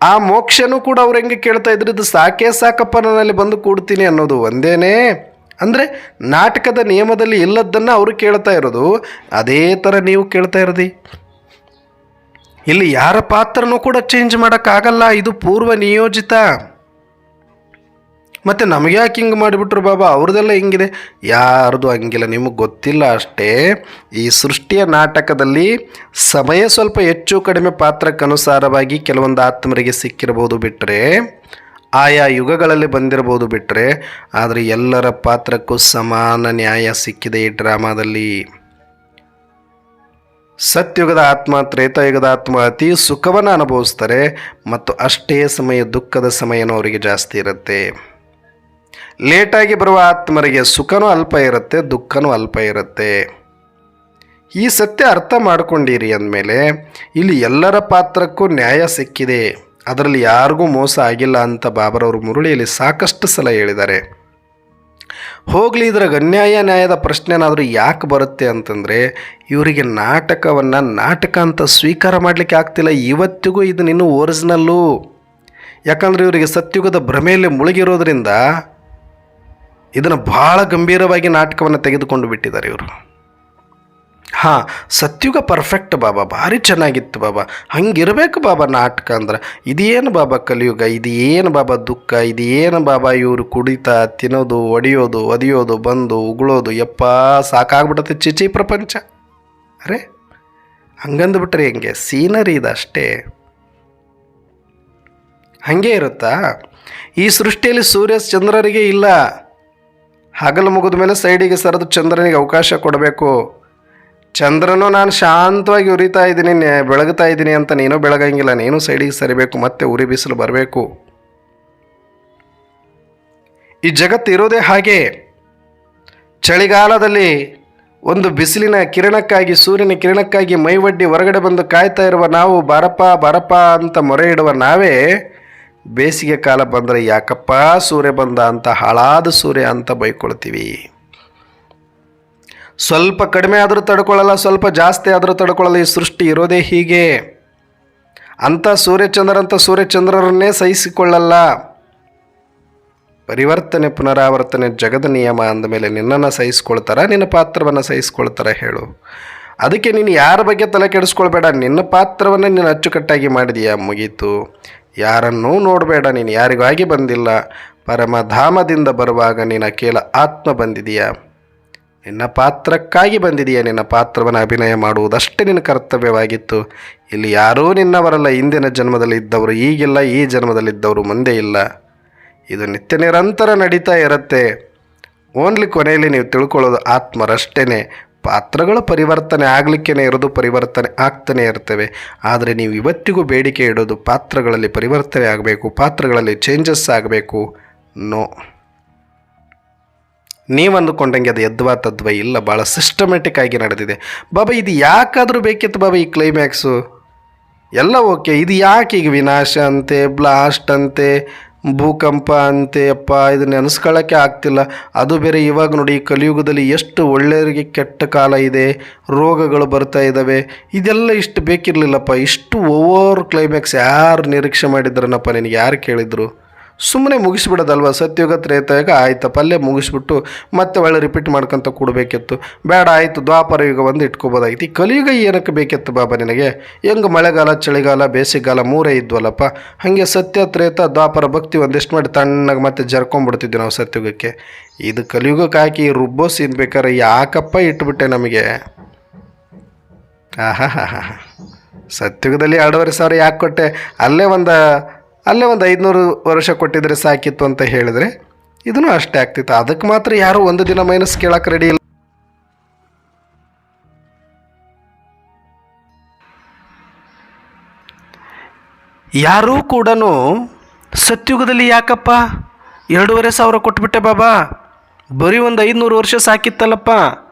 ಆ ಮೋಕ್ಷನೂ ಕೂಡ ಅವ್ರು ಹೆಂಗೆ ಕೇಳ್ತಾ ಇದ್ರು, ಇದು ಸಾಕೇ ಸಾಕಪ್ಪ ನಾನಲ್ಲಿ ಬಂದು ಕೂಡ್ತೀನಿ ಅನ್ನೋದು ಒಂದೇನೇ. ಅಂದರೆ ನಾಟಕದ ನಿಯಮದಲ್ಲಿ ಇಲ್ಲದನ್ನು ಅವರು ಕೇಳ್ತಾ ಇರೋದು, ಅದೇ ಥರ ನೀವು ಕೇಳ್ತಾ ಇರೋದಿ. ಇಲ್ಲಿ ಯಾರ ಪಾತ್ರನೂ ಕೂಡ ಚೇಂಜ್ ಮಾಡೋಕ್ಕಾಗಲ್ಲ, ಇದು ಪೂರ್ವ ನಿಯೋಜಿತ. ಮತ್ತು ನಮಗೆ ಯಾಕೆ ಹಿಂಗೆ ಮಾಡಿಬಿಟ್ರು ಬಾಬಾ, ಅವ್ರದ್ದೆಲ್ಲ ಹಿಂಗಿದೆ. ಯಾರ್ದು ಹಂಗಿಲ್ಲ, ನಿಮಗೆ ಗೊತ್ತಿಲ್ಲ ಅಷ್ಟೇ. ಈ ಸೃಷ್ಟಿಯ ನಾಟಕದಲ್ಲಿ ಸಮಯ ಸ್ವಲ್ಪ ಹೆಚ್ಚು ಕಡಿಮೆ ಪಾತ್ರಕ್ಕನುಸಾರವಾಗಿ ಕೆಲವೊಂದು ಆತ್ಮರಿಗೆ ಸಿಕ್ಕಿರ್ಬೋದು ಬಿಟ್ಟರೆ, ಆಯಾ ಯುಗಗಳಲ್ಲಿ ಬಂದಿರ್ಬೋದು ಬಿಟ್ಟರೆ, ಆದರೆ ಎಲ್ಲರ ಪಾತ್ರಕ್ಕೂ ಸಮಾನ ನ್ಯಾಯ ಸಿಕ್ಕಿದೆ ಈ ಡ್ರಾಮಾದಲ್ಲಿ. ಸತ್ಯುಗದ ಆತ್ಮ, ತ್ರೇತಾಯುಗದ ಆತ್ಮ ಅತಿ ಸುಖವನ್ನು ಅನುಭವಿಸ್ತಾರೆ, ಮತ್ತು ಅಷ್ಟೇ ಸಮಯ ದುಃಖದ ಸಮಯನೂ ಅವರಿಗೆ ಜಾಸ್ತಿ ಇರುತ್ತೆ. ಲೇಟಾಗಿ ಬರುವ ಆತ್ಮರಿಗೆ ಸುಖನೂ ಅಲ್ಪ ಇರುತ್ತೆ, ದುಃಖನೂ ಅಲ್ಪ ಇರುತ್ತೆ. ಈ ಸತ್ಯ ಅರ್ಥ ಮಾಡ್ಕೊಂಡಿರಿ ಅಂದಮೇಲೆ ಇಲ್ಲಿ ಎಲ್ಲರ ಪಾತ್ರಕ್ಕೂ ನ್ಯಾಯ ಸಿಕ್ಕಿದೆ, ಅದರಲ್ಲಿ ಯಾರಿಗೂ ಮೋಸ ಆಗಿಲ್ಲ ಅಂತ ಬಾಬರವರು ಮುರಳಿಯಲ್ಲಿ ಸಾಕಷ್ಟು ಸಲ ಹೇಳಿದ್ದಾರೆ. ಹೋಗಲಿ, ಇದ್ರಾಗ ಅನ್ಯಾಯ ನ್ಯಾಯದ ಪ್ರಶ್ನೆ ಏನಾದರೂ ಯಾಕೆ ಬರುತ್ತೆ ಅಂತಂದರೆ, ಇವರಿಗೆ ನಾಟಕವನ್ನು ನಾಟಕ ಅಂತ ಸ್ವೀಕಾರ ಮಾಡಲಿಕ್ಕೆ ಆಗ್ತಿಲ್ಲ. ಇವತ್ತಿಗೂ ಇದು ಇನ್ನೂ ಒರಿಜಿನಲ್ಲು. ಯಾಕಂದರೆ ಇವರಿಗೆ ಸತ್ಯುಗದ ಭ್ರಮೆಯಲ್ಲಿ ಮುಳುಗಿರೋದ್ರಿಂದ ಇದನ್ನು ಭಾಳ ಗಂಭೀರವಾಗಿ ನಾಟಕವನ್ನು ತೆಗೆದುಕೊಂಡು ಬಿಟ್ಟಿದ್ದಾರೆ ಇವರು. ಹಾಂ, ಸತ್ಯುಗ ಪರ್ಫೆಕ್ಟ್ ಬಾಬಾ, ಭಾರಿ ಚೆನ್ನಾಗಿತ್ತು ಬಾಬಾ, ಹಂಗಿರಬೇಕು ಬಾಬಾ ನಾಟಕ ಅಂದ್ರೆ. ಇದೇನು ಬಾಬಾ ಕಲಿಯುಗ, ಇದು ಏನು ಬಾಬಾ ದುಃಖ, ಇದು ಏನು ಬಾಬಾ ಇವರು ಕುಡಿತ ತಿನ್ನೋದು ಒಡೆಯೋದು ಒದಿಯೋದು ಬಂದು ಉಗುಳೋದು, ಯಪ್ಪ ಸಾಕಾಗ್ಬಿಡುತ್ತೆ ಚಿಚಿ ಪ್ರಪಂಚ. ಅರೆ ಹಂಗಂದುಬಿಟ್ರೆ ಹೆಂಗೆ, ಸೀನರಿ ಇದಷ್ಟೇ, ಹಾಗೆ ಇರುತ್ತಾ? ಈ ಸೃಷ್ಟಿಯಲ್ಲಿ ಸೂರ್ಯ ಚಂದ್ರರಿಗೆ ಇಲ್ಲ. ಹಗಲು ಮುಗಿದ ಮೇಲೆ ಸೈಡಿಗೆ ಸರಿದು ಚಂದ್ರನಿಗೆ ಅವಕಾಶ ಕೊಡಬೇಕು. ಚಂದ್ರನು ನಾನು ಶಾಂತವಾಗಿ ಉರಿತಾ ಇದ್ದೀನಿ, ಬೆಳಗ್ತಾ ಇದ್ದೀನಿ ಅಂತ ನೀನು ಬೆಳಗಂಗಿಲ್ಲ, ನೀನು ಸೈಡಿಗೆ ಸರಿಬೇಕು, ಮತ್ತೆ ಉರಿ ಬಿಸಿಲು ಬರಬೇಕು. ಈ ಜಗತ್ತು ಇರೋದೇ ಹಾಗೆ. ಚಳಿಗಾಲದಲ್ಲಿ ಒಂದು ಬಿಸಿಲಿನ ಕಿರಣಕ್ಕಾಗಿ, ಸೂರ್ಯನ ಕಿರಣಕ್ಕಾಗಿ ಮೈವಡ್ಡಿ ಹೊರಗಡೆ ಬಂದು ಕಾಯ್ತಾ ಇರುವ ನಾವು, ಬಾರಪ್ಪ ಬಾರಪ್ಪ ಅಂತ ಮೊರೆ ಇಡುವ ನಾವೇ, ಬೇಸಿಗೆ ಕಾಲ ಬಂದರೆ ಯಾಕಪ್ಪ ಸೂರ್ಯ ಬಂದ ಅಂತ, ಹಾಳಾದ ಸೂರ್ಯ ಅಂತ ಬೈಕೊಳ್ತೀವಿ. ಸ್ವಲ್ಪ ಕಡಿಮೆ ಆದರೂ ತಡ್ಕೊಳ್ಳಲ್ಲ, ಸ್ವಲ್ಪ ಜಾಸ್ತಿ ಆದರೂ ತಡ್ಕೊಳ್ಳಲ್ಲ. ಈ ಸೃಷ್ಟಿ ಇರೋದೇ ಹೀಗೆ. ಅಂಥ ಸೂರ್ಯಚಂದ್ರರನ್ನೇ ಸಹಿಸಿಕೊಳ್ಳಲ್ಲ. ಪರಿವರ್ತನೆ ಪುನರಾವರ್ತನೆ ಜಗದ ನಿಯಮ ಅಂದಮೇಲೆ ನಿನ್ನನ್ನು ಸಹಿಸ್ಕೊಳ್ತಾರ, ನಿನ್ನ ಪಾತ್ರವನ್ನು ಸಹಿಸ್ಕೊಳ್ತಾರ ಹೇಳು? ಅದಕ್ಕೆ ನೀನು ಯಾರ ಬಗ್ಗೆ ತಲೆ ಕೆಡಿಸ್ಕೊಳ್ಬೇಡ. ನಿನ್ನ ಪಾತ್ರವನ್ನು ನೀನು ಅಚ್ಚುಕಟ್ಟಾಗಿ ಮಾಡಿದೀಯಾ, ಮುಗೀತು. ಯಾರನ್ನೂ ನೋಡಬೇಡ, ನೀನು ಯಾರಿಗಾಗಿ ಬಂದಿಲ್ಲ. ಪರಮಧಾಮದಿಂದ ಬರುವಾಗ ನೀನು ಕೇಳ ಆತ್ಮ ಬಂದಿದೆಯಾ, ನಿನ್ನ ಪಾತ್ರಕ್ಕಾಗಿ ಬಂದಿದೆಯಾ. ನಿನ್ನ ಪಾತ್ರವನ್ನು ಅಭಿನಯ ಮಾಡುವುದಷ್ಟೇ ನಿನ್ನ ಕರ್ತವ್ಯವಾಗಿತ್ತು. ಇಲ್ಲಿ ಯಾರೂ ನಿನ್ನವರಲ್ಲ. ಹಿಂದಿನ ಜನ್ಮದಲ್ಲಿ ಇದ್ದವರು ಈಗಿಲ್ಲ, ಈ ಜನ್ಮದಲ್ಲಿದ್ದವರು ಮುಂದೆ ಇಲ್ಲ. ಇದು ನಿತ್ಯ ನಿರಂತರ ನಡೀತಾ ಇರುತ್ತೆ. ಓನ್ಲಿ ಕೊನೆಯಲ್ಲಿ ನೀವು ತಿಳ್ಕೊಳ್ಳೋದು ಆತ್ಮರಷ್ಟೇ. ಪಾತ್ರಗಳು ಪರಿವರ್ತನೆ ಆಗಲಿಕ್ಕೇ ಇರೋದು, ಪರಿವರ್ತನೆ ಆಗ್ತಾನೆ ಇರ್ತವೆ. ಆದರೆ ನೀವು ಇವತ್ತಿಗೂ ಬೇಡಿಕೆ ಇಡೋದು ಪಾತ್ರಗಳಲ್ಲಿ ಪರಿವರ್ತನೆ ಆಗಬೇಕು, ಪಾತ್ರಗಳಲ್ಲಿ ಚೇಂಜಸ್ ಆಗಬೇಕು. ನೋ, ನೀವು ಅಂದುಕೊಂಡಂಗೆ ಅದು ಯದ್ವಾ ತದ್ವಾ ಇಲ್ಲ, ಭಾಳ ಸಿಸ್ಟಮೆಟಿಕ್ ಆಗಿ ನಡೆದಿದೆ. ಬಾಬಾ ಇದು ಯಾಕಾದರೂ ಬೇಕಿತ್ತು ಬಾಬಾ ಈ ಕ್ಲೈಮ್ಯಾಕ್ಸು? ಎಲ್ಲ ಓಕೆ, ಇದು ಯಾಕೆ ಈಗ ವಿನಾಶ ಅಂತೆ, ಬ್ಲಾಸ್ಟ್ ಅಂತೆ, ಭೂಕಂಪ ಅಂತೆ, ಅಪ್ಪ ಇದನ್ನು ನೆನೆಸ್ಕೊಳ್ಳೋಕ್ಕೆ ಆಗ್ತಿಲ್ಲ. ಅದು ಬೇರೆ ಇವಾಗ ನೋಡಿ, ಈ ಕಲಿಯುಗದಲ್ಲಿ ಎಷ್ಟು ಒಳ್ಳೆಯವರಿಗೆ ಕೆಟ್ಟ ಕಾಲ ಇದೆ, ರೋಗಗಳು ಬರ್ತಾ ಇದ್ದಾವೆ. ಇದೆಲ್ಲ ಇಷ್ಟು ಬೇಕಿರಲಿಲ್ಲಪ್ಪ. ಇಷ್ಟು ಓವರ್ ಕ್ಲೈಮ್ಯಾಕ್ಸ್ ಯಾರು ನಿರೀಕ್ಷೆ ಮಾಡಿದ್ರನಪ್ಪ? ನಿನಗೆ ಯಾರು ಕೇಳಿದ್ರು? ಸುಮ್ಮನೆ ಮುಗಿಸ್ಬಿಡೋದಲ್ವ? ಸತ್ಯುಗ ತ್ರೇತಾಯುಗ ಆಯ್ತಪ್ಪ, ಅಲ್ಲೇ ಮುಗಿಸ್ಬಿಟ್ಟು ಮತ್ತೆ ಒಳ್ಳೆ ರಿಪೀಟ್ ಮಾಡ್ಕೊತ ಕೊಡಬೇಕಿತ್ತು. ಬೇಡ ಆಯಿತು, ದ್ವಾಪರ ಯುಗ ಒಂದು ಇಟ್ಕೋಬೋದಾಗಿತ್ತು. ಈ ಕಲಿಯುಗ ಏನಕ್ಕೆ ಬೇಕಿತ್ತು ಬಾಬಾ ನಿನಗೆ? ಹೆಂಗೆ ಮಳೆಗಾಲ ಚಳಿಗಾಲ ಬೇಸಿಗೆಗಾಲ ಮೂರೇ ಇದ್ವಲ್ಲಪ್ಪ, ಹಾಗೆ ಸತ್ಯ ತ್ರೇತ ದ್ವಾಪರ ಭಕ್ತಿ ಒಂದಿಷ್ಟು ಮಾಡಿ ತಣ್ಣಗೆ ಮತ್ತೆ ಜರ್ಕೊಂಡ್ಬಿಡ್ತಿದ್ವಿ ನಾವು ಸತ್ಯುಗಕ್ಕೆ. ಇದು ಕಲಿಯುಗಕ್ಕೆ ಹಾಕಿ ರುಬ್ಬೋ ಸೀನ್ ಬೇಕಾದ್ರೆ ಯಾಕಪ್ಪ ಇಟ್ಬಿಟ್ಟೆ ನಮಗೆ? ಆಹಾ ಹಾ ಹಾ ಹಾ, ಸತ್ಯುಗದಲ್ಲಿ 2,500 ಯಾಕೆ ಕೊಟ್ಟೆ? ಅಲ್ಲೇ ಒಂದು 500 ವರ್ಷ ಕೊಟ್ಟಿದ್ರೆ ಸಾಕಿತ್ತು ಅಂತ ಹೇಳಿದ್ರೆ ಇದನ್ನು ಅಷ್ಟೇ ಆಗ್ತಿತ್ತು. ಅದಕ್ಕೆ ಮಾತ್ರ ಯಾರೂ ಒಂದು ದಿನ ಮೈನಸ್ ಕೇಳಕ್ಕೆ ರೆಡಿ ಇಲ್ಲ. ಯಾರೂ ಕೂಡ ಸತ್ಯುಗದಲ್ಲಿ ಯಾಕಪ್ಪ 2,500 ಕೊಟ್ಬಿಟ್ಟೆ ಬಾಬಾ, ಬರೀ ಒಂದು 500 ವರ್ಷ ಸಾಕಿತ್ತಲ್ಲಪ್ಪ.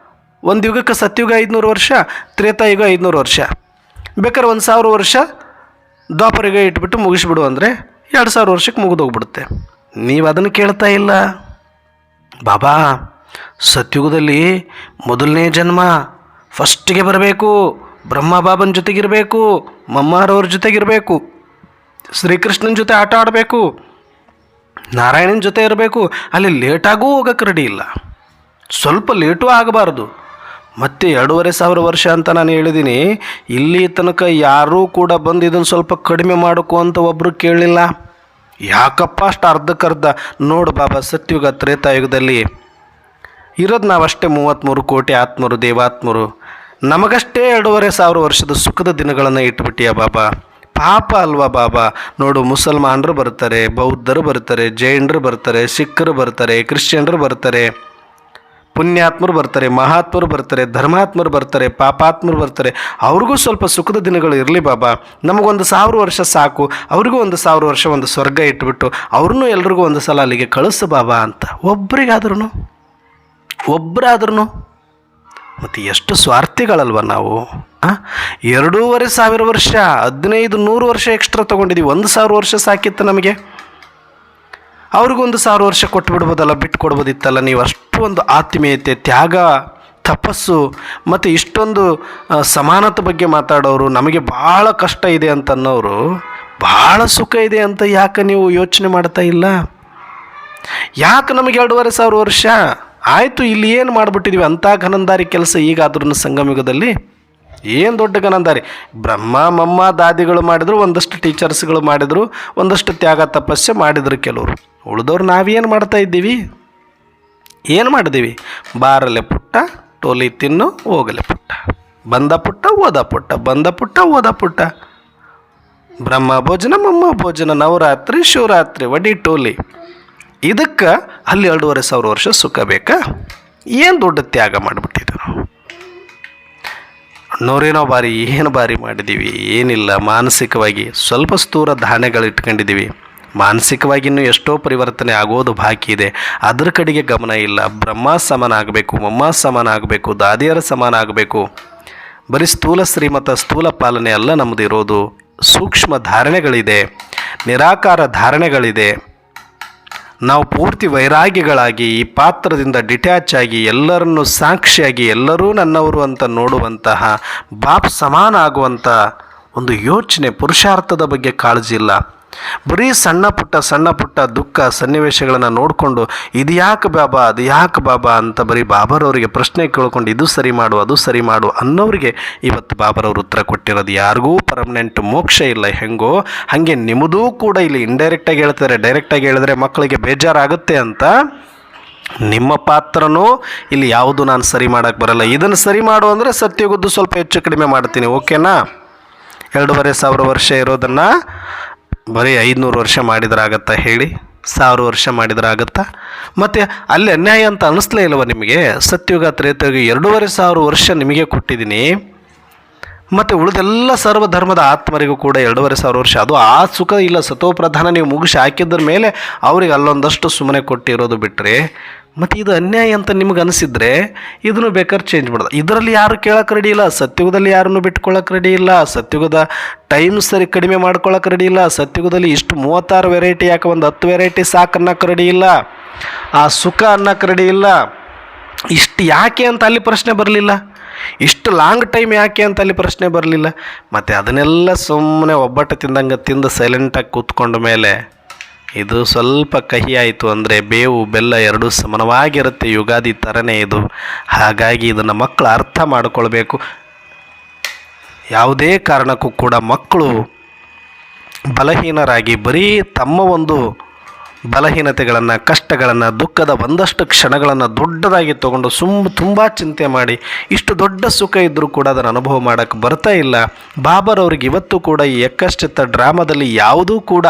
ಒಂದು ಯುಗಕ್ಕೆ ಸತ್ಯುಗ 500 ವರ್ಷ, ತ್ರೇತಾಯುಗ 500 ವರ್ಷ, ಬೇಕಾದ್ರೆ 1,000 ವರ್ಷ ದ್ವಾಪರಿಗೆ ಇಟ್ಬಿಟ್ಟು ಮುಗಿಸ್ಬಿಡು ಅಂದರೆ 2,000 ವರ್ಷಕ್ಕೆ ಮುಗಿದೋಗ್ಬಿಡುತ್ತೆ. ನೀವು ಅದನ್ನು ಕೇಳ್ತಾ ಇಲ್ಲ ಬಾಬಾ. ಸತ್ಯುಗದಲ್ಲಿ ಮೊದಲನೇ ಜನ್ಮ ಫಸ್ಟಿಗೆ ಬರಬೇಕು, ಬ್ರಹ್ಮ ಬಾಬನ ಜೊತೆಗಿರಬೇಕು, ಮಮ್ಮಾರವ್ರ ಜೊತೆಗಿರಬೇಕು, ಶ್ರೀಕೃಷ್ಣನ ಜೊತೆ ಆಟ ಆಡಬೇಕು, ನಾರಾಯಣನ ಜೊತೆ ಇರಬೇಕು. ಅಲ್ಲಿ ಲೇಟಾಗೂ ಹೋಗೋಕ್ಕೆ ರೆಡಿ ಇಲ್ಲ, ಸ್ವಲ್ಪ ಲೇಟೂ ಆಗಬಾರ್ದು. ಮತ್ತು 2,500 ವರ್ಷ ಅಂತ ನಾನು ಹೇಳಿದ್ದೀನಿ. ಇಲ್ಲಿ ತನಕ ಯಾರೂ ಕೂಡ ಬಂದು ಇದನ್ನು ಸ್ವಲ್ಪ ಕಡಿಮೆ ಮಾಡೋಕು ಅಂತ ಒಬ್ಬರು ಕೇಳಲಿಲ್ಲ. ಯಾಕಪ್ಪ ಅಷ್ಟು ಅರ್ಧಕ್ಕರ್ಧ? ನೋಡು ಬಾಬಾ, ಸತ್ಯುಗ ತ್ರೇತಾಯುಗದಲ್ಲಿ ಇರೋದು ನಾವಷ್ಟೇ 33 ಕೋಟಿ ಆತ್ಮರು, ದೇವಾತ್ಮರು. ನಮಗಷ್ಟೇ 2,500 ವರ್ಷದ ಸುಖದ ದಿನಗಳನ್ನು ಇಟ್ಬಿಟ್ಟಿಯಾ ಬಾಬಾ? ಪಾಪ ಅಲ್ವಾ ಬಾಬಾ? ನೋಡು, ಮುಸಲ್ಮಾನರು ಬರ್ತಾರೆ, ಬೌದ್ಧರು ಬರ್ತಾರೆ, ಜೈನರು ಬರ್ತಾರೆ, ಸಿಖ್ರು ಬರ್ತಾರೆ, ಕ್ರಿಶ್ಚಿಯನ್ರು ಬರ್ತಾರೆ, ಪುಣ್ಯಾತ್ಮರು ಬರ್ತಾರೆ, ಮಹಾತ್ಮರು ಬರ್ತಾರೆ, ಧರ್ಮಾತ್ಮರು ಬರ್ತಾರೆ, ಪಾಪಾತ್ಮರು ಬರ್ತಾರೆ. ಅವ್ರಿಗೂ ಸ್ವಲ್ಪ ಸುಖದ ದಿನಗಳು ಇರಲಿ ಬಾಬಾ. ನಮಗೊಂದು 1,000 ವರ್ಷ ಸಾಕು, ಅವ್ರಿಗೂ 1,000 ವರ್ಷ ಒಂದು ಸ್ವರ್ಗ ಇಟ್ಬಿಟ್ಟು ಅವ್ರನ್ನೂ ಎಲ್ರಿಗೂ ಒಂದು ಸಲ ಅಲ್ಲಿಗೆ ಕಳಿಸು ಬಾಬಾ ಅಂತ ಒಬ್ಬರಾದ್ರೂ ಮತ್ತು ಎಷ್ಟು ಸ್ವಾರ್ಥಿಗಳಲ್ವ ನಾವು. 2,500 ವರ್ಷ 1,500 ವರ್ಷ ಎಕ್ಸ್ಟ್ರಾ ತೊಗೊಂಡಿದ್ದೀವಿ. 1,000 ವರ್ಷ ಸಾಕಿತ್ತು ನಮಗೆ. ಅವ್ರಿಗೂ 1,000 ವರ್ಷ ಕೊಟ್ಬಿಡ್ಬೋದಲ್ಲ, ಬಿಟ್ಟು ಕೊಡ್ಬೋದಿತ್ತಲ್ಲ. ನೀವು ಅಷ್ಟು ಒಂದು ಆತ್ಮೀಯತೆ, ತ್ಯಾಗ, ತಪಸ್ಸು ಮತ್ತು ಇಷ್ಟೊಂದು ಸಮಾನತೆ ಬಗ್ಗೆ ಮಾತಾಡೋರು, ನಮಗೆ ಭಾಳ ಕಷ್ಟ ಇದೆ ಅಂತನ್ನೋರು, ಭಾಳ ಸುಖ ಇದೆ ಅಂತ ಯಾಕೆ ನೀವು ಯೋಚನೆ ಮಾಡ್ತಾ ಇಲ್ಲ? ಯಾಕೆ ನಮಗೆ 2,500 ವರ್ಷ ಆಯಿತು? ಇಲ್ಲಿ ಏನು ಮಾಡಿಬಿಟ್ಟಿದ್ವಿ ಅಂಥ ಘನಂದಾರಿ ಕೆಲಸ ಈಗಾದ್ರೂ ಸಂಗಮಯುಗದಲ್ಲಿ? ಏನು ದೊಡ್ಡ ಘನಂದಾರಿ. ಬ್ರಹ್ಮ ಮಮ್ಮ ದಾದಿಗಳು ಮಾಡಿದ್ರು, ಒಂದಷ್ಟು ಟೀಚರ್ಸ್ಗಳು ಮಾಡಿದರು, ಒಂದಷ್ಟು ತ್ಯಾಗ ತಪಸ್ಸೆ ಮಾಡಿದ್ರು ಕೆಲವರು. ಉಳಿದವ್ರು ನಾವೇನು ಮಾಡ್ತಾ ಇದ್ದೀವಿ? ಏನು ಮಾಡಿದ್ದೀವಿ? ಬಾರಲೆ ಪುಟ್ಟ, ಟೋಲಿ ತಿನ್ನು, ಹೋಗಲೆ ಪುಟ್ಟ, ಬಂದ ಪುಟ್ಟ ಓದ ಪುಟ್ಟ, ಬಂದ ಪುಟ್ಟ ಓದ ಪುಟ್ಟ, ಬ್ರಹ್ಮ ಭೋಜನ ಮಮ್ಮ ಭೋಜನ, ನವರಾತ್ರಿ ಶಿವರಾತ್ರಿ, ವಡಿ ಟೋಲಿ. ಇದಕ್ಕೆ ಅಲ್ಲಿ 2,500 ವರ್ಷ ಸುಖ ಬೇಕಾ? ಏನು ದೊಡ್ಡ ತ್ಯಾಗ ಮಾಡಿಬಿಟ್ಟಿದ್ದೀವಿ ನಾವು. ನೂರೇನೋ ಬಾರಿ ಏನು ಬಾರಿ ಮಾಡಿದ್ದೀವಿ? ಏನಿಲ್ಲ. ಮಾನಸಿಕವಾಗಿ ಸ್ವಲ್ಪ ಸ್ಥೂಲ ಧಾನ್ಯಗಳು ಇಟ್ಕೊಂಡಿದ್ದೀವಿ. ಮಾನಸಿಕವಾಗಿ ಇನ್ನೂ ಎಷ್ಟೋ ಪರಿವರ್ತನೆ ಆಗೋದು ಬಾಕಿ ಇದೆ. ಅದ್ರ ಕಡೆಗೆ ಗಮನ ಇಲ್ಲ. ಬ್ರಹ್ಮ ಸಮಾನ ಆಗಬೇಕು, ಮಮ್ಮ ಸಮಾನ ಆಗಬೇಕು, ದಾದಿಯರ ಸಮಾನ ಆಗಬೇಕು. ಬರೀ ಸ್ಥೂಲ ಶ್ರೀಮತ, ಸ್ಥೂಲ ಪಾಲನೆ ಅಲ್ಲ ನಮ್ಮದು ಇರೋದು. ಸೂಕ್ಷ್ಮ ಧಾರಣೆಗಳಿದೆ, ನಿರಾಕಾರ ಧಾರಣೆಗಳಿದೆ. ನಾವು ಪೂರ್ತಿ ವೈರಾಗ್ಯಗಳಾಗಿ ಈ ಪಾತ್ರದಿಂದ ಡಿಟ್ಯಾಚ್ ಆಗಿ ಎಲ್ಲರನ್ನು ಸಾಕ್ಷಿಯಾಗಿ ಎಲ್ಲರೂ ನನ್ನವರು ಅಂತ ನೋಡುವಂತಹ, ಬಾಪ್ ಸಮಾನ ಆಗುವಂಥ ಒಂದು ಯೋಚನೆ, ಪುರುಷಾರ್ಥದ ಬಗ್ಗೆ ಕಾಳಜಿ ಇಲ್ಲ. ಬರೀ ಸಣ್ಣ ಪುಟ್ಟ ದುಃಖ ಸನ್ನಿವೇಶಗಳನ್ನು ನೋಡಿಕೊಂಡು ಇದು ಯಾಕೆ ಬಾಬಾ, ಅದು ಯಾಕೆ ಬಾಬಾ ಅಂತ ಬರೀ ಬಾಬಾರವರಿಗೆ ಪ್ರಶ್ನೆ ಕೇಳ್ಕೊಂಡು ಇದು ಸರಿ ಮಾಡು, ಅದು ಸರಿ ಮಾಡು ಅನ್ನೋರಿಗೆ ಇವತ್ತು ಬಾಬಾರವರು ಉತ್ತರ ಕೊಟ್ಟಿರೋದು. ಯಾರಿಗೂ ಪರ್ಮನೆಂಟ್ ಮೋಕ್ಷ ಇಲ್ಲ. ಹೆಂಗೋ ಹಾಗೆ ನಿಮ್ಮದೂ ಕೂಡ ಇಲ್ಲಿ ಇಂಡೈರೆಕ್ಟಾಗಿ ಹೇಳ್ತಾರೆ. ಡೈರೆಕ್ಟಾಗಿ ಹೇಳಿದ್ರೆ ಮಕ್ಕಳಿಗೆ ಬೇಜಾರಾಗುತ್ತೆ ಅಂತ. ನಿಮ್ಮ ಪಾತ್ರನೂ ಇಲ್ಲಿ ಯಾವುದು ನಾನು ಸರಿ ಮಾಡೋಕ್ಕೆ ಬರಲ್ಲ. ಇದನ್ನು ಸರಿ ಮಾಡು ಅಂದರೆ ಸತ್ಯಗುದ್ದು ಸ್ವಲ್ಪ ಹೆಚ್ಚು ಕಡಿಮೆ ಮಾಡ್ತೀನಿ, ಓಕೆನಾ? 2,500 ವರ್ಷ ಇರೋದನ್ನು ಬರೀ 500 ವರ್ಷ ಮಾಡಿದ್ರಾಗತ್ತಾ ಹೇಳಿ? 1,000 ವರ್ಷ ಮಾಡಿದ್ರಾಗತ್ತಾ? ಮತ್ತು ಅಲ್ಲಿ ಅನ್ಯಾಯ ಅಂತ ಅನ್ನಿಸ್ಲೇ ಇಲ್ವ ನಿಮಗೆ? ಸತ್ಯುಗ ತ್ರೇತಯುಗ 2,500 ವರ್ಷ ನಿಮಗೆ ಕೊಟ್ಟಿದ್ದೀನಿ. ಮತ್ತು ಉಳಿದೆಲ್ಲ ಸರ್ವಧರ್ಮದ ಆತ್ಮರಿಗೂ ಕೂಡ 2,500 ವರ್ಷ. ಅದು ಆ ಸುಖ ಇಲ್ಲ. ಸತೋಪ್ರಧಾನ ನೀವು ಮುಗಿಸಿ ಹಾಕಿದ್ರ ಮೇಲೆ ಅವ್ರಿಗೆ ಅಲ್ಲೊಂದಷ್ಟು ಸುಮ್ಮನೆ ಕೊಟ್ಟಿರೋದು ಬಿಟ್ಟರೆ, ಮತ್ತು ಇದು ಅನ್ಯಾಯ ಅಂತ ನಿಮ್ಗೆ ಅನಿಸಿದರೆ ಇದನ್ನು ಬೇಕಾದ್ರೆ ಚೇಂಜ್ ಮಾಡೋದು. ಇದರಲ್ಲಿ ಯಾರು ಕೇಳೋಕೆ ರೆಡಿ ಇಲ್ಲ. ಸತ್ಯುಗದಲ್ಲಿ ಯಾರನ್ನು ಬಿಟ್ಕೊಳ್ಳೋಕೆ ರೆಡಿ ಇಲ್ಲ. ಸತ್ಯುಗದ ಟೈಮ್ ಸರಿ ಕಡಿಮೆ ಮಾಡ್ಕೊಳ್ಳೋಕೆ ರೆಡಿ ಇಲ್ಲ. ಸತ್ಯುಗದಲ್ಲಿ ಇಷ್ಟು 36 ವೆರೈಟಿ ಯಾಕೆ ಒಂದು 10 ವೆರೈಟಿ ಸಾಕು ಅನ್ನೋಕೆ ರೆಡಿ ಇಲ್ಲ. ಆ ಸುಖ ಅನ್ನೋಕೆ ರೆಡಿ ಇಲ್ಲ. ಇಷ್ಟು ಯಾಕೆ ಅಂತ ಅಲ್ಲಿ ಪ್ರಶ್ನೆ ಬರಲಿಲ್ಲ. ಇಷ್ಟು ಲಾಂಗ್ ಟೈಮ್ ಯಾಕೆ ಅಂತ ಅಲ್ಲಿ ಪ್ರಶ್ನೆ ಬರಲಿಲ್ಲ. ಮತ್ತು ಅದನ್ನೆಲ್ಲ ಸುಮ್ಮನೆ ಒಬ್ಬಟ್ಟು ತಿಂದಂಗೆ ತಿಂದು ಸೈಲೆಂಟಾಗಿ ಕೂತ್ಕೊಂಡ ಮೇಲೆ ಇದು ಸ್ವಲ್ಪ ಕಹಿ ಆಯಿತು ಅಂದರೆ ಬೇವು ಬೆಲ್ಲ ಎರಡೂ ಸಮಾನವಾಗಿರುತ್ತೆ. ಯುಗಾದಿ ಥರನೇ ಇದು. ಹಾಗಾಗಿ ಇದನ್ನು ಮಕ್ಕಳು ಅರ್ಥ ಮಾಡಿಕೊಳ್ಬೇಕು. ಯಾವುದೇ ಕಾರಣಕ್ಕೂ ಕೂಡ ಮಕ್ಕಳು ಬಲಹೀನರಾಗಿ ಬರೀ ತಮ್ಮ ಒಂದು ಬಲಹೀನತೆಗಳನ್ನು, ಕಷ್ಟಗಳನ್ನು, ದುಃಖದ ಒಂದಷ್ಟು ಕ್ಷಣಗಳನ್ನು ದೊಡ್ಡದಾಗಿ ತೊಗೊಂಡು ತುಂಬ ಚಿಂತೆ ಮಾಡಿ ಇಷ್ಟು ದೊಡ್ಡ ಸುಖ ಇದ್ದರೂ ಕೂಡ ಅದನ್ನು ಅನುಭವ ಮಾಡೋಕ್ಕೆ ಬರ್ತಾ ಇಲ್ಲ. ಬಾಬಾರವ್ರಿಗೆ ಇವತ್ತು ಕೂಡ ಈ ಎಕ್ಕಶ್ಚಿತ್ತ ಡ್ರಾಮಾದಲ್ಲಿ ಯಾವುದೂ ಕೂಡ